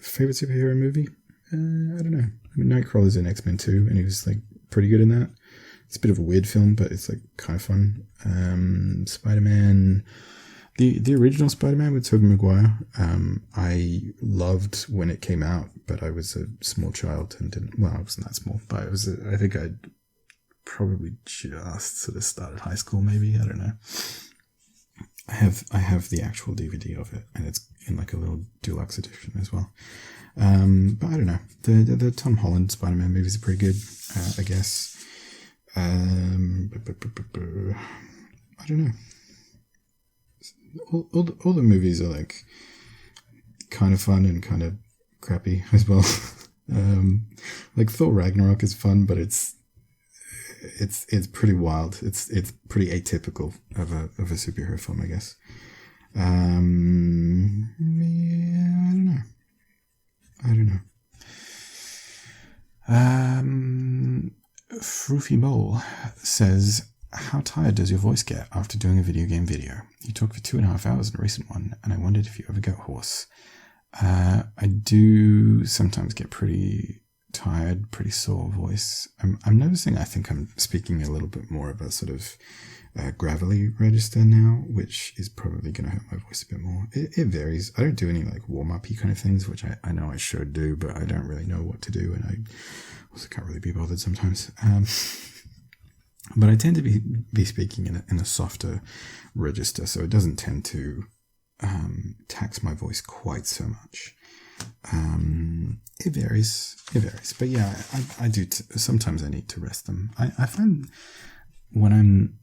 Favorite superhero movie? I don't know. I mean, Nightcrawler's in X-Men 2, and he was pretty good in that. It's a bit of a weird film, but it's kind of fun. Spider-Man. The original Spider-Man with Tobey Maguire, I loved when it came out, but I was a small child and I wasn't that small, but I think I'd probably just sort of started high school, maybe, I don't know. I have the actual DVD of it, and it's in a little deluxe edition as well. But I don't know. The Tom Holland Spider-Man movies are pretty good, I guess. I don't know. All the movies are kind of fun and kind of crappy as well. Thor Ragnarok is fun, but it's pretty wild. It's pretty atypical of a superhero film, I guess. Yeah, I don't know. Froofy Bowl says, how tired does your voice get after doing a video game video? You talked for 2.5 hours in a recent one, and I wondered if you ever get hoarse. I do sometimes get pretty tired, pretty sore voice. I'm noticing I think I'm speaking a little bit more of a sort of gravelly register now, which is probably going to hurt my voice a bit more. It varies. I don't do any like warm-up-y kind of things, which I know I should do, but I don't really know what to do, and I also can't really be bothered sometimes. But I tend to be speaking in a softer register, so it doesn't tend to tax my voice quite so much. It varies, but yeah, I do sometimes I need to rest them. I find when I'm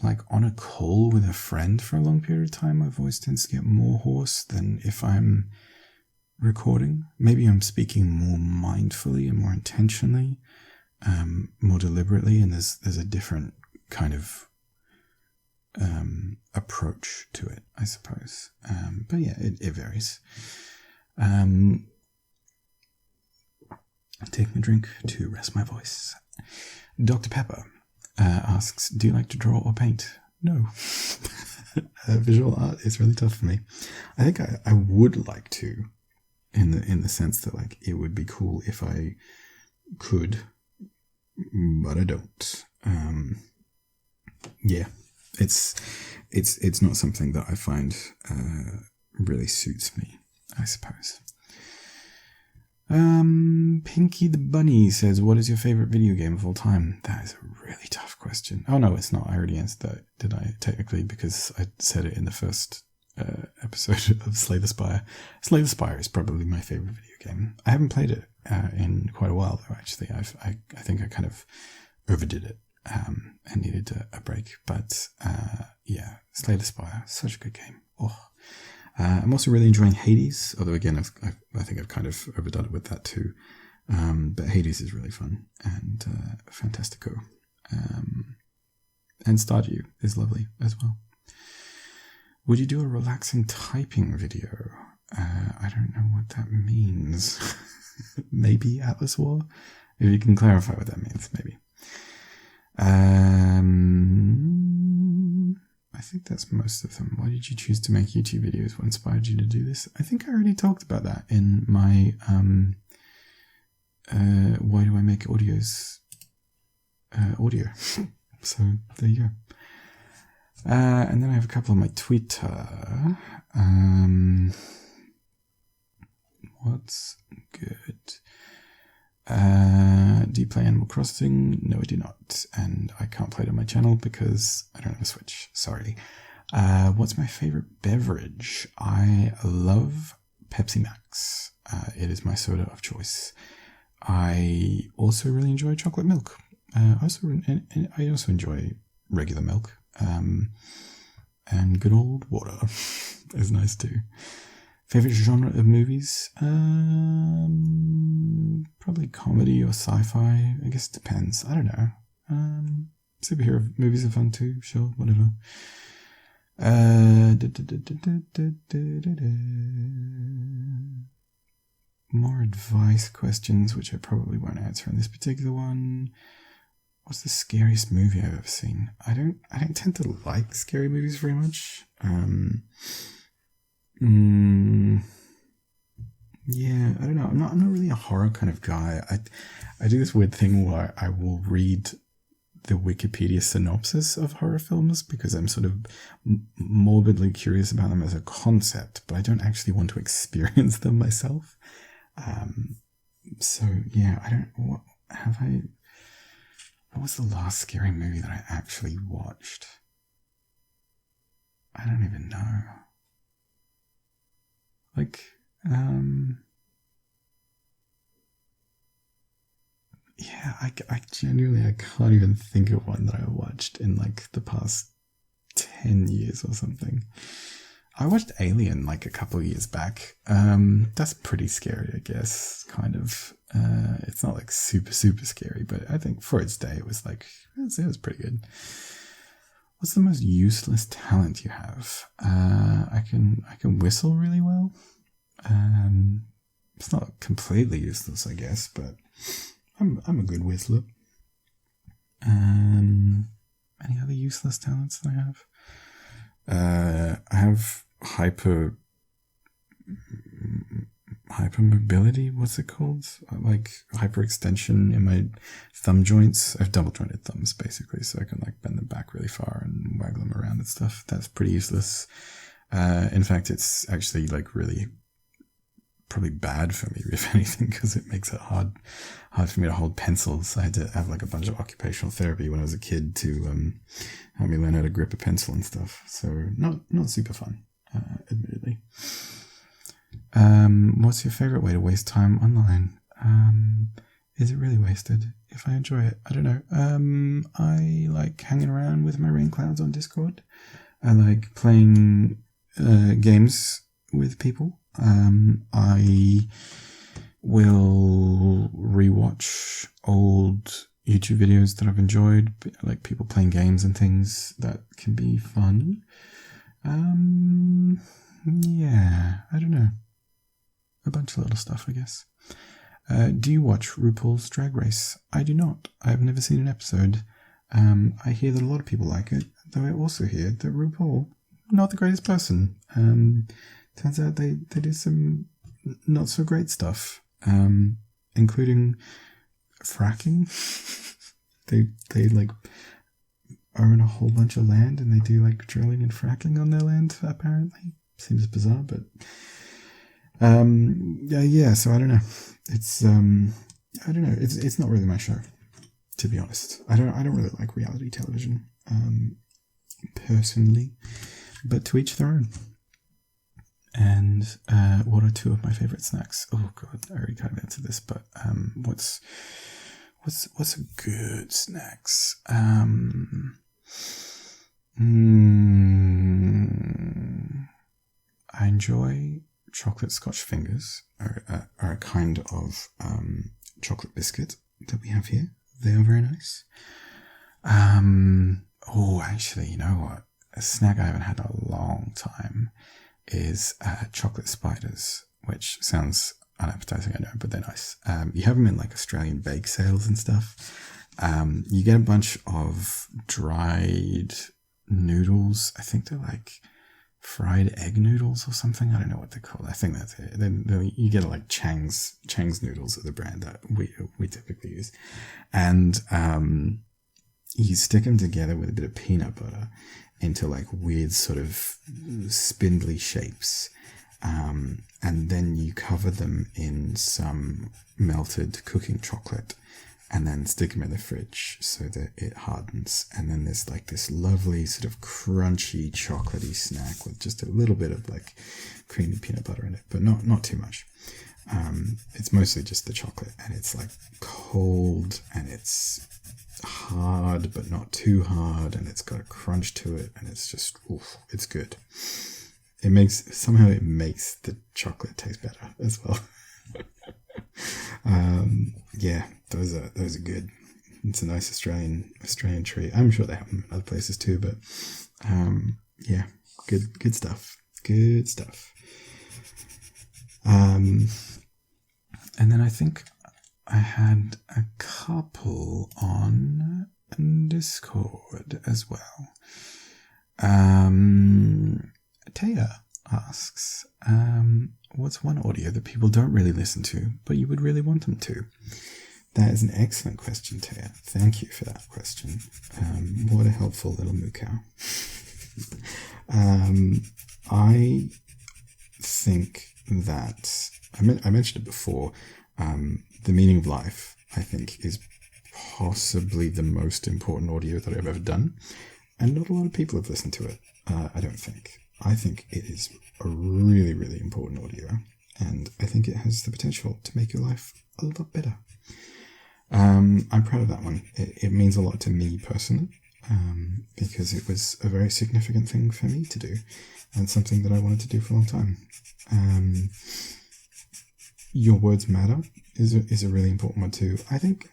like on a call with a friend for a long period of time, my voice tends to get more hoarse than if I'm recording. Maybe I'm speaking more mindfully and more intentionally, more deliberately, and there's a different kind of approach to it, I suppose. But yeah, it varies. Taking a drink to rest my voice. Dr. Pepper asks, do you like to draw or paint? No. Visual art is really tough for me. I think I would like to, in the sense that like it would be cool if I could, but I don't. Yeah, it's not something that I find really suits me, I suppose. Pinky the Bunny says, what is your favorite video game of all time? That is a really tough question. Oh no, it's not. I already answered that, did I? Technically, because I said it in the first episode of Slay the Spire. Slay the Spire is probably my favorite video game. I haven't played it in quite a while though, actually. I think I kind of overdid it and needed a break. But yeah, Slay the Spire, such a good game. Oh. I'm also really enjoying Hades, although again, I think I've kind of overdone it with that too. But Hades is really fun, and Fantastico. And Stardew is lovely as well. Would you do a relaxing typing video? I don't know what that means. Maybe Atlas War? If you can clarify what that means, maybe. I think that's most of them. Why did you choose to make YouTube videos? What inspired you to do this? I think I already talked about that in my why do I make audios audio. So there you go. And then I have a couple on my Twitter. What's good? Do you play Animal Crossing? No, I do not. And I can't play it on my channel because I don't have a Switch. Sorry. What's my favorite beverage? I love Pepsi Max. It is my soda of choice. I also really enjoy chocolate milk. I also enjoy regular milk. And good old water is nice too. Favorite genre of movies? Probably comedy or sci-fi. I guess it depends. I don't know. Superhero movies are fun too. Sure, whatever. More advice questions, which I probably won't answer in this particular one. What's the scariest movie I've ever seen? I don't tend to like scary movies very much. Yeah, I don't know. I'm not really a horror kind of guy. I do this weird thing where I will read the Wikipedia synopsis of horror films because I'm sort of morbidly curious about them as a concept, but I don't actually want to experience them myself. So yeah, what was the last scary movie that I actually watched? I don't even know. Like, yeah, I genuinely, I can't even think of one that I watched in like the past 10 years or something. I watched Alien like a couple of years back. That's pretty scary, I guess, kind of. It's not like super, super scary, but I think for its day, it was pretty good. What's the most useless talent you have? I can whistle really well. It's not completely useless, I guess, but I'm a good whistler. Any other useless talents that I have? I have hypermobility. What's it called? Like hyperextension in my thumb joints. I have double jointed thumbs basically, so I can like bend them back really far and waggle them around and stuff. That's pretty useless. In fact, it's actually like really probably bad for me, if anything, because it makes it hard for me to hold pencils. I had to have like a bunch of occupational therapy when I was a kid to help me learn how to grip a pencil and stuff. So not super fun, admittedly. What's your favorite way to waste time online? Is it really wasted? If I enjoy it, I don't know. I like hanging around with my rain clouds on Discord. I like playing games with people. I will rewatch old YouTube videos that I've enjoyed, like people playing games and things. That can be fun. Yeah, I don't know. A bunch of little stuff, I guess. Do you watch RuPaul's Drag Race? I do not. I've never seen an episode. I hear that a lot of people like it, though I also hear that RuPaul, not the greatest person. Turns out they do some not so great stuff, including fracking. they like own a whole bunch of land and they do like drilling and fracking on their land, apparently. Seems bizarre, but yeah, so I don't know. It's I don't know. It's not really my show, to be honest. I don't really like reality television, personally, but to each their own. And what are two of my favorite snacks? Oh god, I already kind of answered this, but what's a good snacks? I enjoy chocolate Scotch fingers, are a kind of chocolate biscuit that we have here. They are very nice. Oh, actually, you know what? A snack I haven't had in a long time is chocolate spiders, which sounds unappetizing, I know, but they're nice. You have them in like Australian bake sales and stuff. You get a bunch of dried noodles. I think they're like fried egg noodles or something. I don't know what they're called. I think that's it. Then you get like Chang's noodles are the brand that we typically use, and you stick them together with a bit of peanut butter into like weird sort of spindly shapes, and then you cover them in some melted cooking chocolate and then stick them in the fridge so that it hardens, and then there's like this lovely sort of crunchy chocolatey snack with just a little bit of like creamy peanut butter in it, but not too much. It's mostly just the chocolate, and it's like cold and it's hard but not too hard, and it's got a crunch to it, and it's just it's good. It makes the chocolate taste better as well. Yeah, those are good. It's a nice Australian treat. I'm sure they have them in other places too, but yeah, good stuff. Good stuff. And then I think I had a couple on Discord as well. Taya asks, what's one audio that people don't really listen to, but you would really want them to? That is an excellent question, Taya. Thank you for that question. What a helpful little moo cow. I think that, I mentioned it before, The Meaning of Life, I think, is possibly the most important audio that I've ever done. And not a lot of people have listened to it, I don't think. I think it is a really, really important audio. And I think it has the potential to make your life a lot better. I'm proud of that one. It means a lot to me personally, because it was a very significant thing for me to do, and something that I wanted to do for a long time. Your Words Matter is a really important one too. I think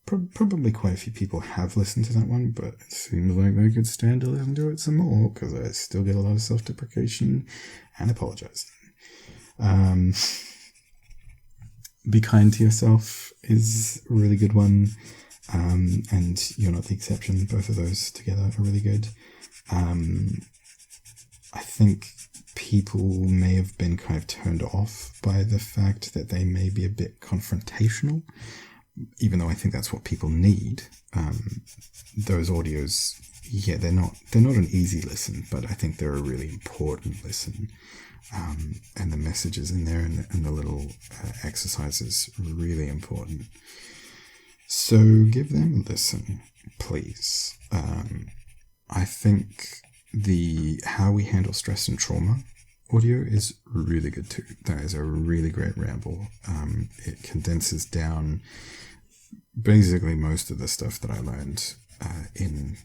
probably quite a few people have listened to that one, but it seems like they could stand to listen to it some more, because I still get a lot of self-deprecation and apologizing. Be kind to yourself is a really good one. And You're Not the Exception. Both of those together are really good. I think people may have been kind of turned off by the fact that they may be a bit confrontational, even though I think that's what people need. Those audios, yeah, they're not an easy listen, but I think they're a really important listen. And the messages in there and the little exercises are really important. So give them a listen, please. I think the How We Handle Stress and Trauma audio is really good too. That is a really great ramble. It condenses down basically most of the stuff that I learned in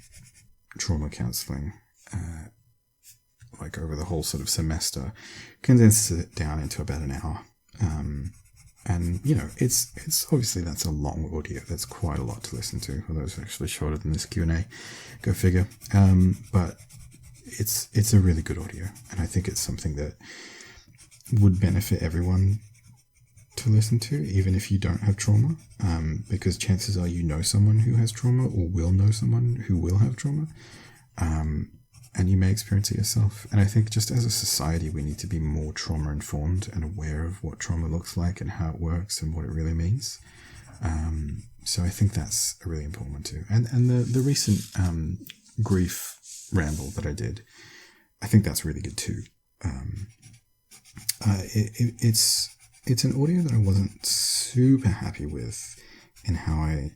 trauma counseling, like over the whole sort of semester, condenses it down into about an hour. And, it's obviously that's a long audio. That's quite a lot to listen to, although it's actually shorter than this Q&A. Go figure. But it's a really good audio, and I think it's something that would benefit everyone to listen to, even if you don't have trauma, because chances are you know someone who has trauma or will know someone who will have trauma, and you may experience it yourself. And I think just as a society, we need to be more trauma informed and aware of what trauma looks like and how it works and what it really means. So I think that's a really important one too. And the recent grief ramble that I did, I think that's really good too. It's an audio that I wasn't super happy with in how I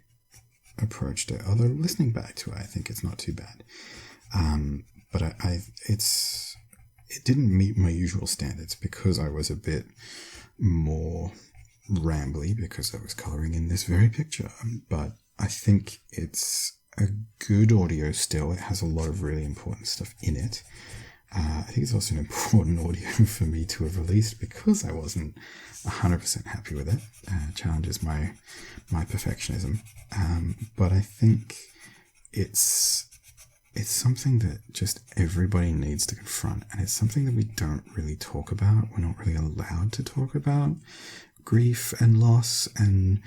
approached it, although listening back to it, I think it's not too bad. But it didn't meet my usual standards because I was a bit more rambly because I was coloring in this very picture. But I think it's a good audio still. It has a lot of really important stuff in it. I think it's also an important audio for me to have released because I wasn't 100% happy with it. Challenges my perfectionism. But I think it's something that just everybody needs to confront, and it's something that we don't really talk about. We're not really allowed to talk about grief and loss and,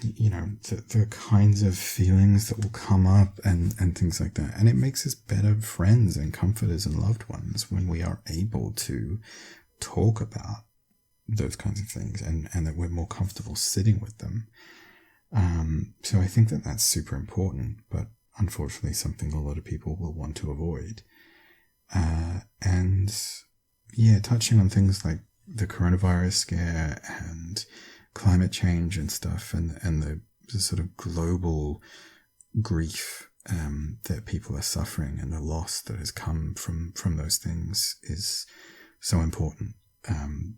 the kinds of feelings that will come up and things like that. And it makes us better friends and comforters and loved ones when we are able to talk about those kinds of things and that we're more comfortable sitting with them. So I think that that's super important, but unfortunately something a lot of people will want to avoid. Touching on things like the coronavirus scare and climate change and stuff and the sort of global grief that people are suffering and the loss that has come from those things is so important.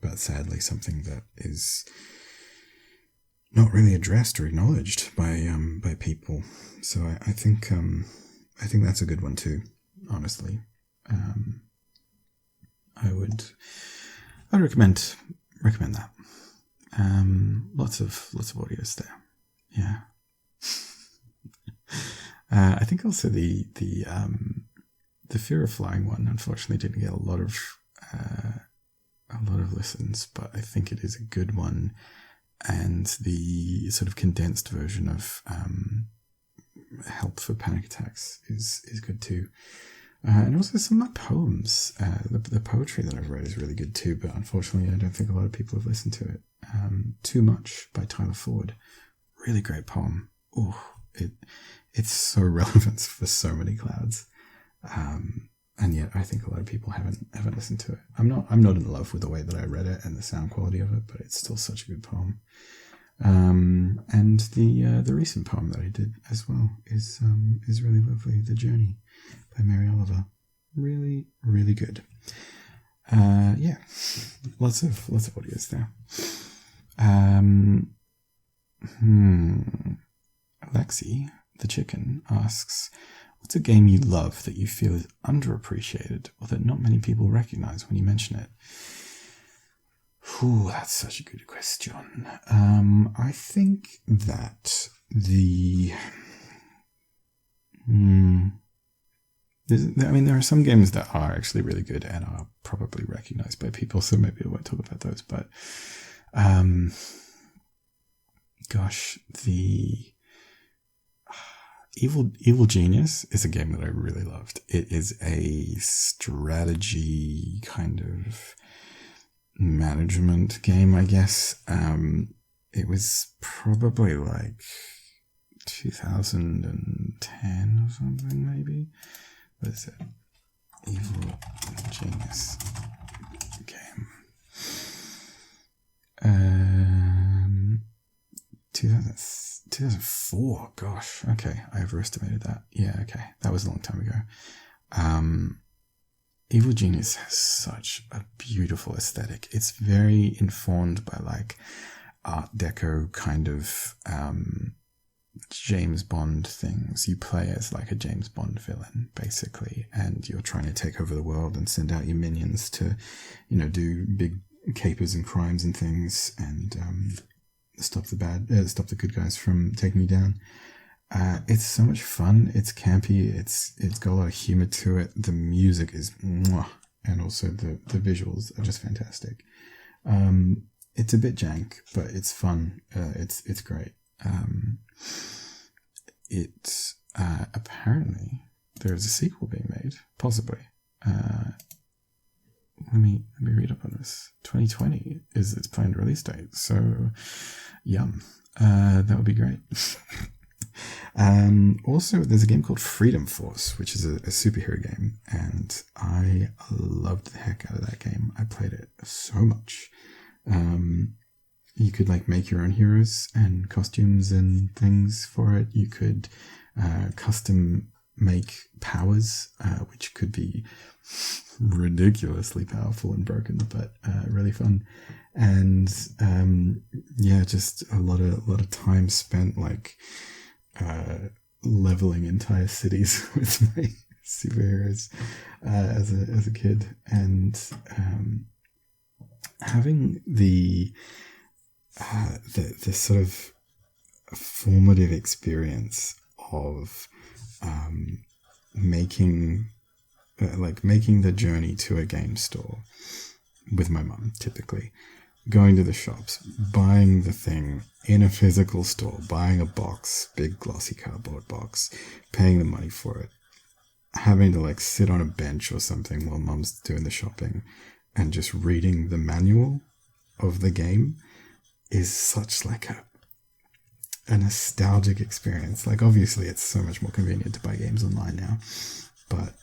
But sadly something that is not really addressed or acknowledged by people. So I think that's a good one too, honestly. I'd recommend that. Lots of audios there. Yeah. I think also the fear of flying one unfortunately didn't get a lot of listens, but I think it is a good one. And the sort of condensed version of Help for Panic Attacks is good too. And also some of my poems. The poetry that I've read is really good too, but unfortunately I don't think a lot of people have listened to it. Too Much by Tyler Ford. Really great poem. Oh, it's so relevant for so many clouds. And yet I think a lot of people haven't listened to it. I'm not in love with the way that I read it and the sound quality of it, but it's still such a good poem. And the recent poem that I did as well is really lovely. The Journey by Mary Oliver. Really, really good. Lots of audios there. Alexi, the chicken, asks, what's a game you love that you feel is underappreciated or that not many people recognize when you mention it? Ooh, that's such a good question. I think that there are some games that are actually really good and are probably recognized by people, so maybe I won't talk about those. But gosh, the Evil Genius is a game that I really loved. It is a strategy kind of management game, I guess. It was probably like 2010 or something, maybe. What is it? Evil Genius game. 2004. Gosh. Okay, I overestimated that. Yeah. Okay, that was a long time ago. Evil Genius has such a beautiful aesthetic. It's very informed by like Art Deco kind of James Bond things. You play as like a James Bond villain, basically, and you're trying to take over the world and send out your minions to, do big capers and crimes and things, and stop the good guys from taking you down. It's so much fun. It's campy. It's got a lot of humor to it. The music is mwah, and also the visuals are just fantastic. It's a bit jank, but it's fun. It's great. Apparently there is a sequel being made, possibly. Let me read up on this. 2020 is its planned release date, so yum. That would be great. Also, there's a game called Freedom Force, which is a superhero game, and I loved the heck out of that game. I played it so much. You could like make your own heroes and costumes and things for it. You could custom make powers, which could be ridiculously powerful and broken, but really fun. And just a lot of time spent like leveling entire cities with my superheroes as a kid, and having the sort of formative experience of making the journey to a game store with my mum, typically going to the shops, buying the thing in a physical store, buying a box, big glossy cardboard box, paying the money for it, having to like sit on a bench or something while mum's doing the shopping and just reading the manual of the game is such like a nostalgic experience. Like, obviously it's so much more convenient to buy games online now, but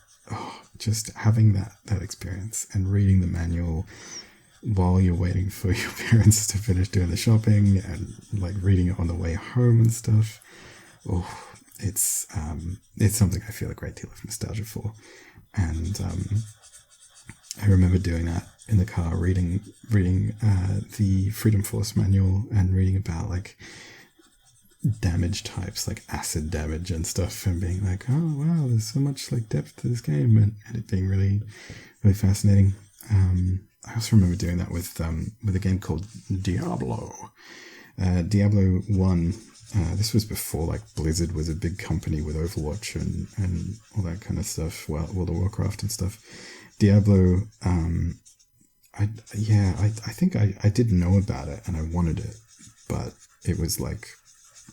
just having that experience and reading the manual while you're waiting for your parents to finish doing the shopping and like reading it on the way home and stuff. It's something I feel a great deal of nostalgia for. And I remember doing that in the car, reading the Freedom Force manual and reading about like damage types, like acid damage and stuff, and being like, oh wow, there's so much like depth to this game, and it being really, really fascinating. I also remember doing that with a game called Diablo. Diablo 1. This was before like Blizzard was a big company with Overwatch and all that kind of stuff. Well, World of Warcraft and stuff. Diablo. I think I did know about it and I wanted it, but it was like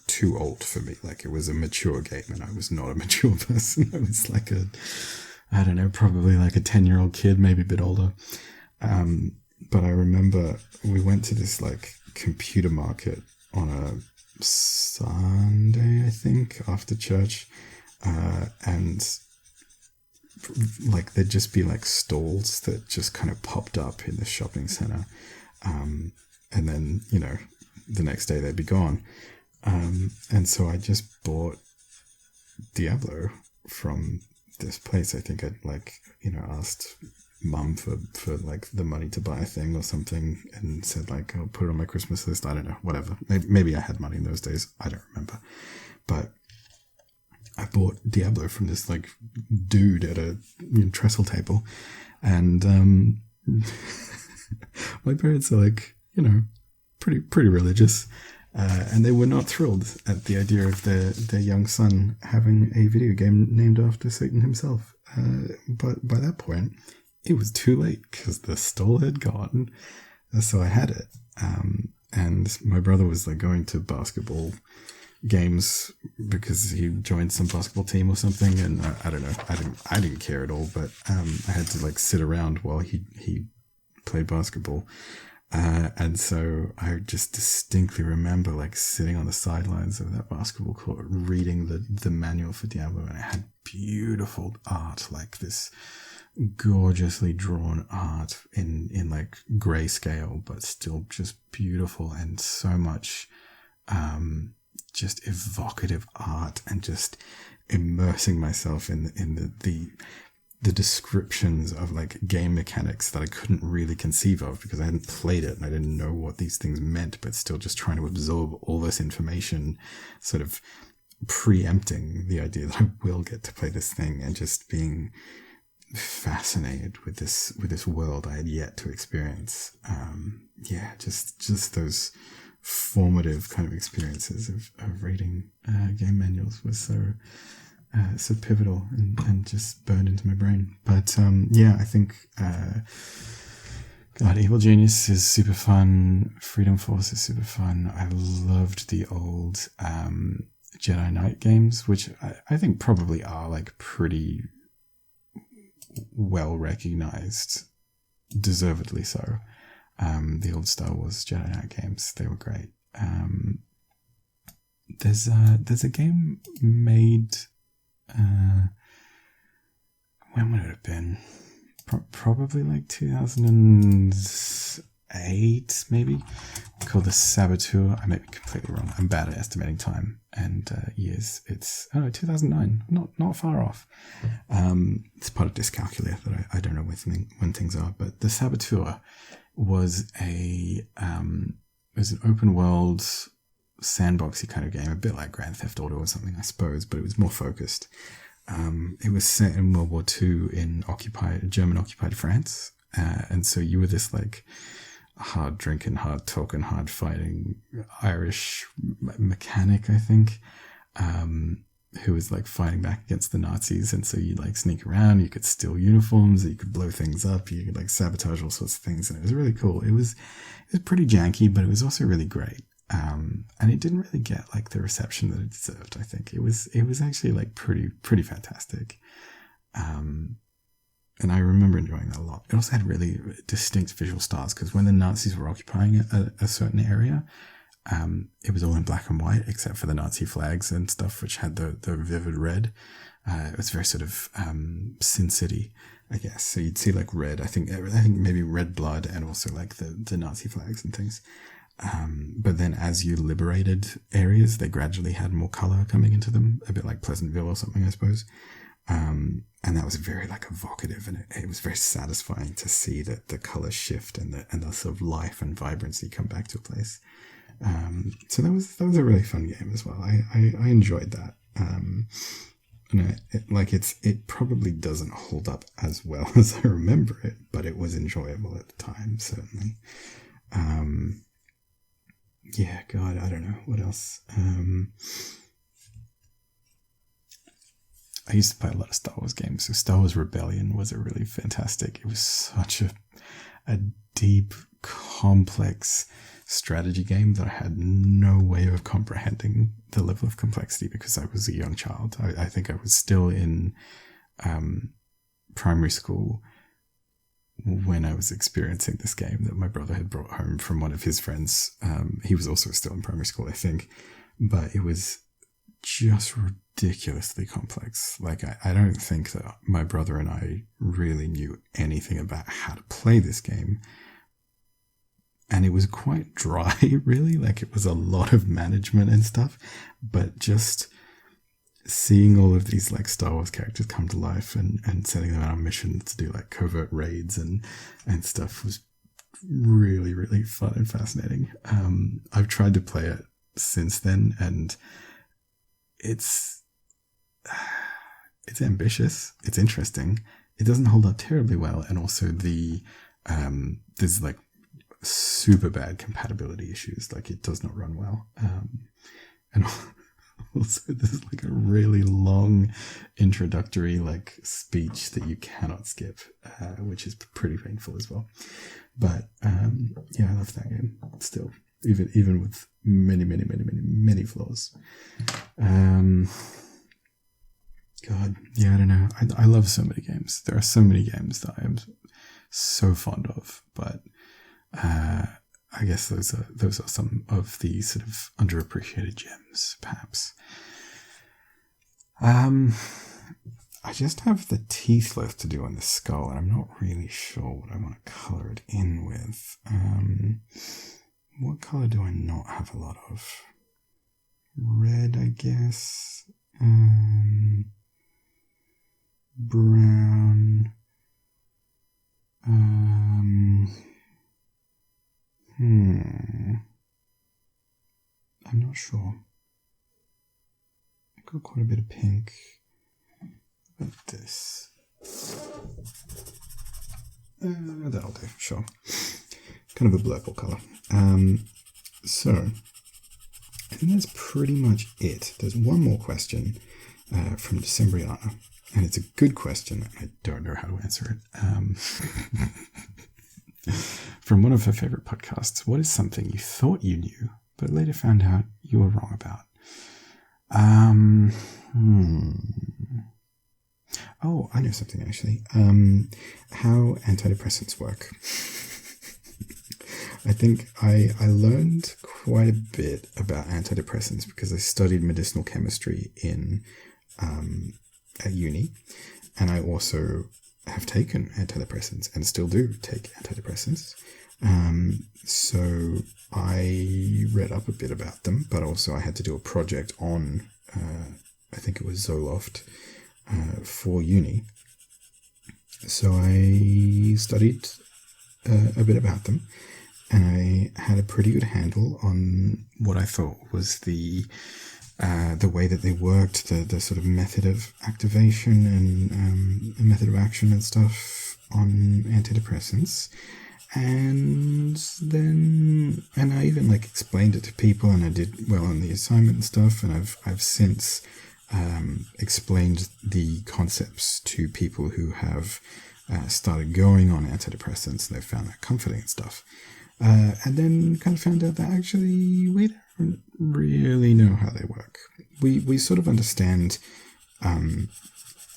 too old for me. Like, it was a mature game and I was not a mature person. I was like probably like a 10-year-old kid, maybe a bit older. But I remember we went to this like computer market on a Sunday, I think, after church, and like there'd just be like stalls that just kind of popped up in the shopping center, and then the next day they'd be gone, and so I just bought Diablo from this place. I think I'd asked mum for like the money to buy a thing or something, and said like, I'll put it on my Christmas list. I don't know, whatever. Maybe I had money in those days. I don't remember. But I bought Diablo from this like dude at a trestle table, and my parents are like, pretty religious, and they were not thrilled at the idea of their young son having a video game named after Satan himself. But by that point, it was too late because the stall had gone, so I had it. and my brother was like going to basketball games because he joined some basketball team or something, and I don't know, I didn't care at all, but I had to like sit around while he played basketball, and so I just distinctly remember like sitting on the sidelines of that basketball court reading the manual for Diablo, and it had beautiful art, like this gorgeously drawn art in like grayscale, but still just beautiful, and so much just evocative art, and just immersing myself in the descriptions of like game mechanics that I couldn't really conceive of because I hadn't played it and I didn't know what these things meant, but still just trying to absorb all this information, sort of preempting the idea that I will get to play this thing, and just being fascinated with this world I had yet to experience. Just those formative kind of experiences of reading game manuals was so pivotal and just burned into my brain. But I think God, Evil Genius is super fun. Freedom Force is super fun. I loved the old Jedi Knight games, which I think probably are like pretty well recognized, deservedly so. The old Star Wars Jedi Knight games, they were great. There's a game made, when would it have been? Probably like 2008, maybe, called The Saboteur. I may be completely wrong. I'm bad at estimating time and years. It's 2009, not far off. It's part of dyscalculia that I don't know when things are. But The Saboteur was an open world sandboxy kind of game, a bit like Grand Theft Auto or something, I suppose, but it was more focused. It was set in World War II in German-occupied France, and so you were this like hard drinking, hard talking, hard fighting Irish mechanic, I think, who was like fighting back against the Nazis. And so you like sneak around, you could steal uniforms, you could blow things up, you could like sabotage all sorts of things, and it was really cool. It was pretty janky, but it was also really great. And it didn't really get like the reception that it deserved. I think it was actually like pretty fantastic. And I remember enjoying that a lot. It also had really distinct visual styles because when the Nazis were occupying a certain area, it was all in black and white except for the Nazi flags and stuff, which had the vivid red. It was very sort of Sin City, I guess. So you'd see like red. I think maybe red blood, and also like the Nazi flags and things. But then as you liberated areas, they gradually had more color coming into them, a bit like Pleasantville or something, I suppose. And that was very like evocative, and it was very satisfying to see that the color shift and the sort of life and vibrancy come back to a place. So that was a really fun game as well. I enjoyed that. It probably doesn't hold up as well as I remember it, but it was enjoyable at the time, certainly. God, I don't know what else. I used to play a lot of Star Wars games. So Star Wars Rebellion was a really fantastic. It was such a deep, complex strategy game that I had no way of comprehending the level of complexity because I was a young child. I think I was still in primary school when I was experiencing this game that my brother had brought home from one of his friends. He was also still in primary school, I think, but it was just ridiculously complex. Like, I don't think that my brother and I really knew anything about how to play this game. And it was quite dry, really. Like, it was a lot of management and stuff, but just seeing all of these like Star Wars characters come to life and sending them out on missions to do like covert raids and stuff was really, really fun and fascinating. I've tried to play it since then, and it's ambitious, it's interesting, it doesn't hold up terribly well, and also there's like super bad compatibility issues, like it does not run well, and also there's like a really long introductory like speech that you cannot skip, which is pretty painful as well. But I love that game still. even with many flaws. God, yeah, I don't know. I love so many games. There are so many games that I am so fond of, but I guess those are some of the sort of underappreciated gems, perhaps. I just have the teeth left to do on the skull, and I'm not really sure what I want to colour it in with. What colour do I not have a lot of? Red, I guess. Brown. I'm not sure. I've got quite a bit of pink. What about this? That'll do, sure. Kind of a blurple colour. So, I think that's pretty much it. There's one more question from Decembriana, and it's a good question. I don't know how to answer it. From one of her favourite podcasts, what is something you thought you knew, but later found out you were wrong about? Oh, I know something actually. How antidepressants work. I think I learned quite a bit about antidepressants because I studied medicinal chemistry at uni, and I also have taken antidepressants and still do take antidepressants. So I read up a bit about them, but also I had to do a project on, I think it was Zoloft, for uni. So I studied a bit about them, and I had a pretty good handle on what I thought was the way that they worked, the sort of method of activation and method of action and stuff on antidepressants. And I even explained it to people, and I did well on the assignment and stuff. And I've since explained the concepts to people who have started going on antidepressants, and they've found that comforting and stuff. And then kind of found out that actually we don't really know how they work. We sort of understand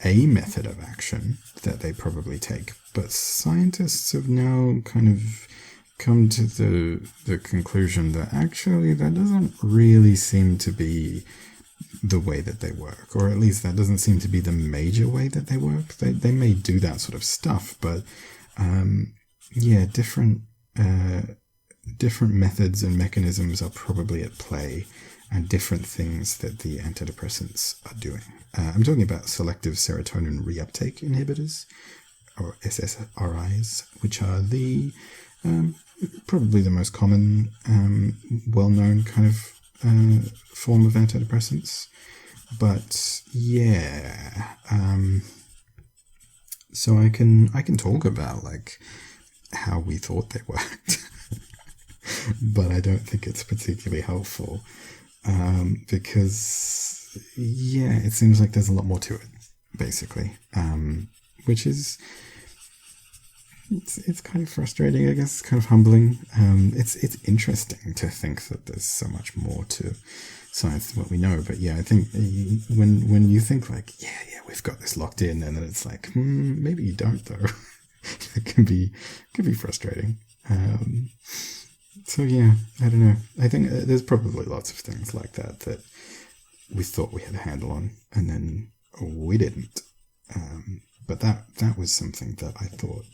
a method of action that they probably take, but scientists have now kind of come to the conclusion that actually that doesn't really seem to be the way that they work, or at least that doesn't seem to be the major way that they work. They may do that sort of stuff, but different methods and mechanisms are probably at play, and different things that the antidepressants are doing. I'm talking about selective serotonin reuptake inhibitors, or SSRIs, which are the probably the most common, well-known kind of form of antidepressants. But yeah, so I can talk about how we thought they worked, but I don't think it's particularly helpful, because it seems like there's a lot more to it, basically, which is it's kind of frustrating, I guess. It's kind of humbling. It's interesting to think that there's so much more to science than what we know. But yeah, I think when you think we've got this locked in, and then it's maybe you don't though. It can be frustrating. So yeah, I don't know. I think there's probably lots of things like that we thought we had a handle on, and then we didn't. But that was something that I thought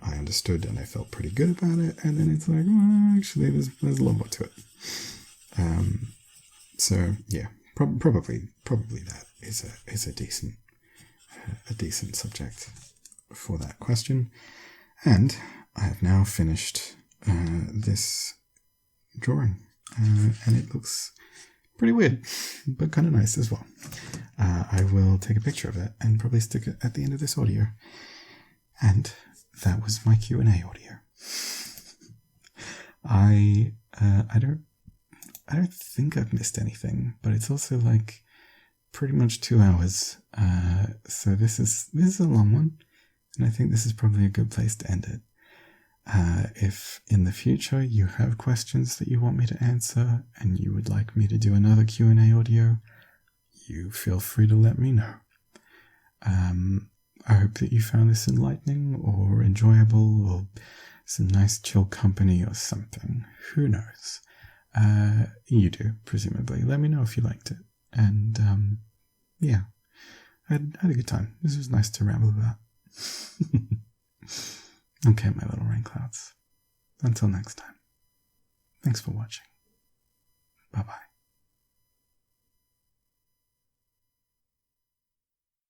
I understood, and I felt pretty good about it. And then it's actually, there's a lot more to it. So yeah, probably that is a decent subject for that question. And I have now finished this drawing, and it looks pretty weird, but kind of nice as well. I will take a picture of it and probably stick it at the end of this audio. And that was my Q&A audio. I don't think I've missed anything, but it's also pretty much 2 hours. So this is a long one, and I think this is probably a good place to end it. If in the future you have questions that you want me to answer and you would like me to do another Q&A audio, you feel free to let me know. I hope that you found this enlightening or enjoyable or some nice chill company or something. Who knows? You do, presumably. Let me know if you liked it. And, yeah, I had a good time. This was nice to ramble about. Okay, my little rain clouds. Until next time. Thanks for watching. Bye-bye.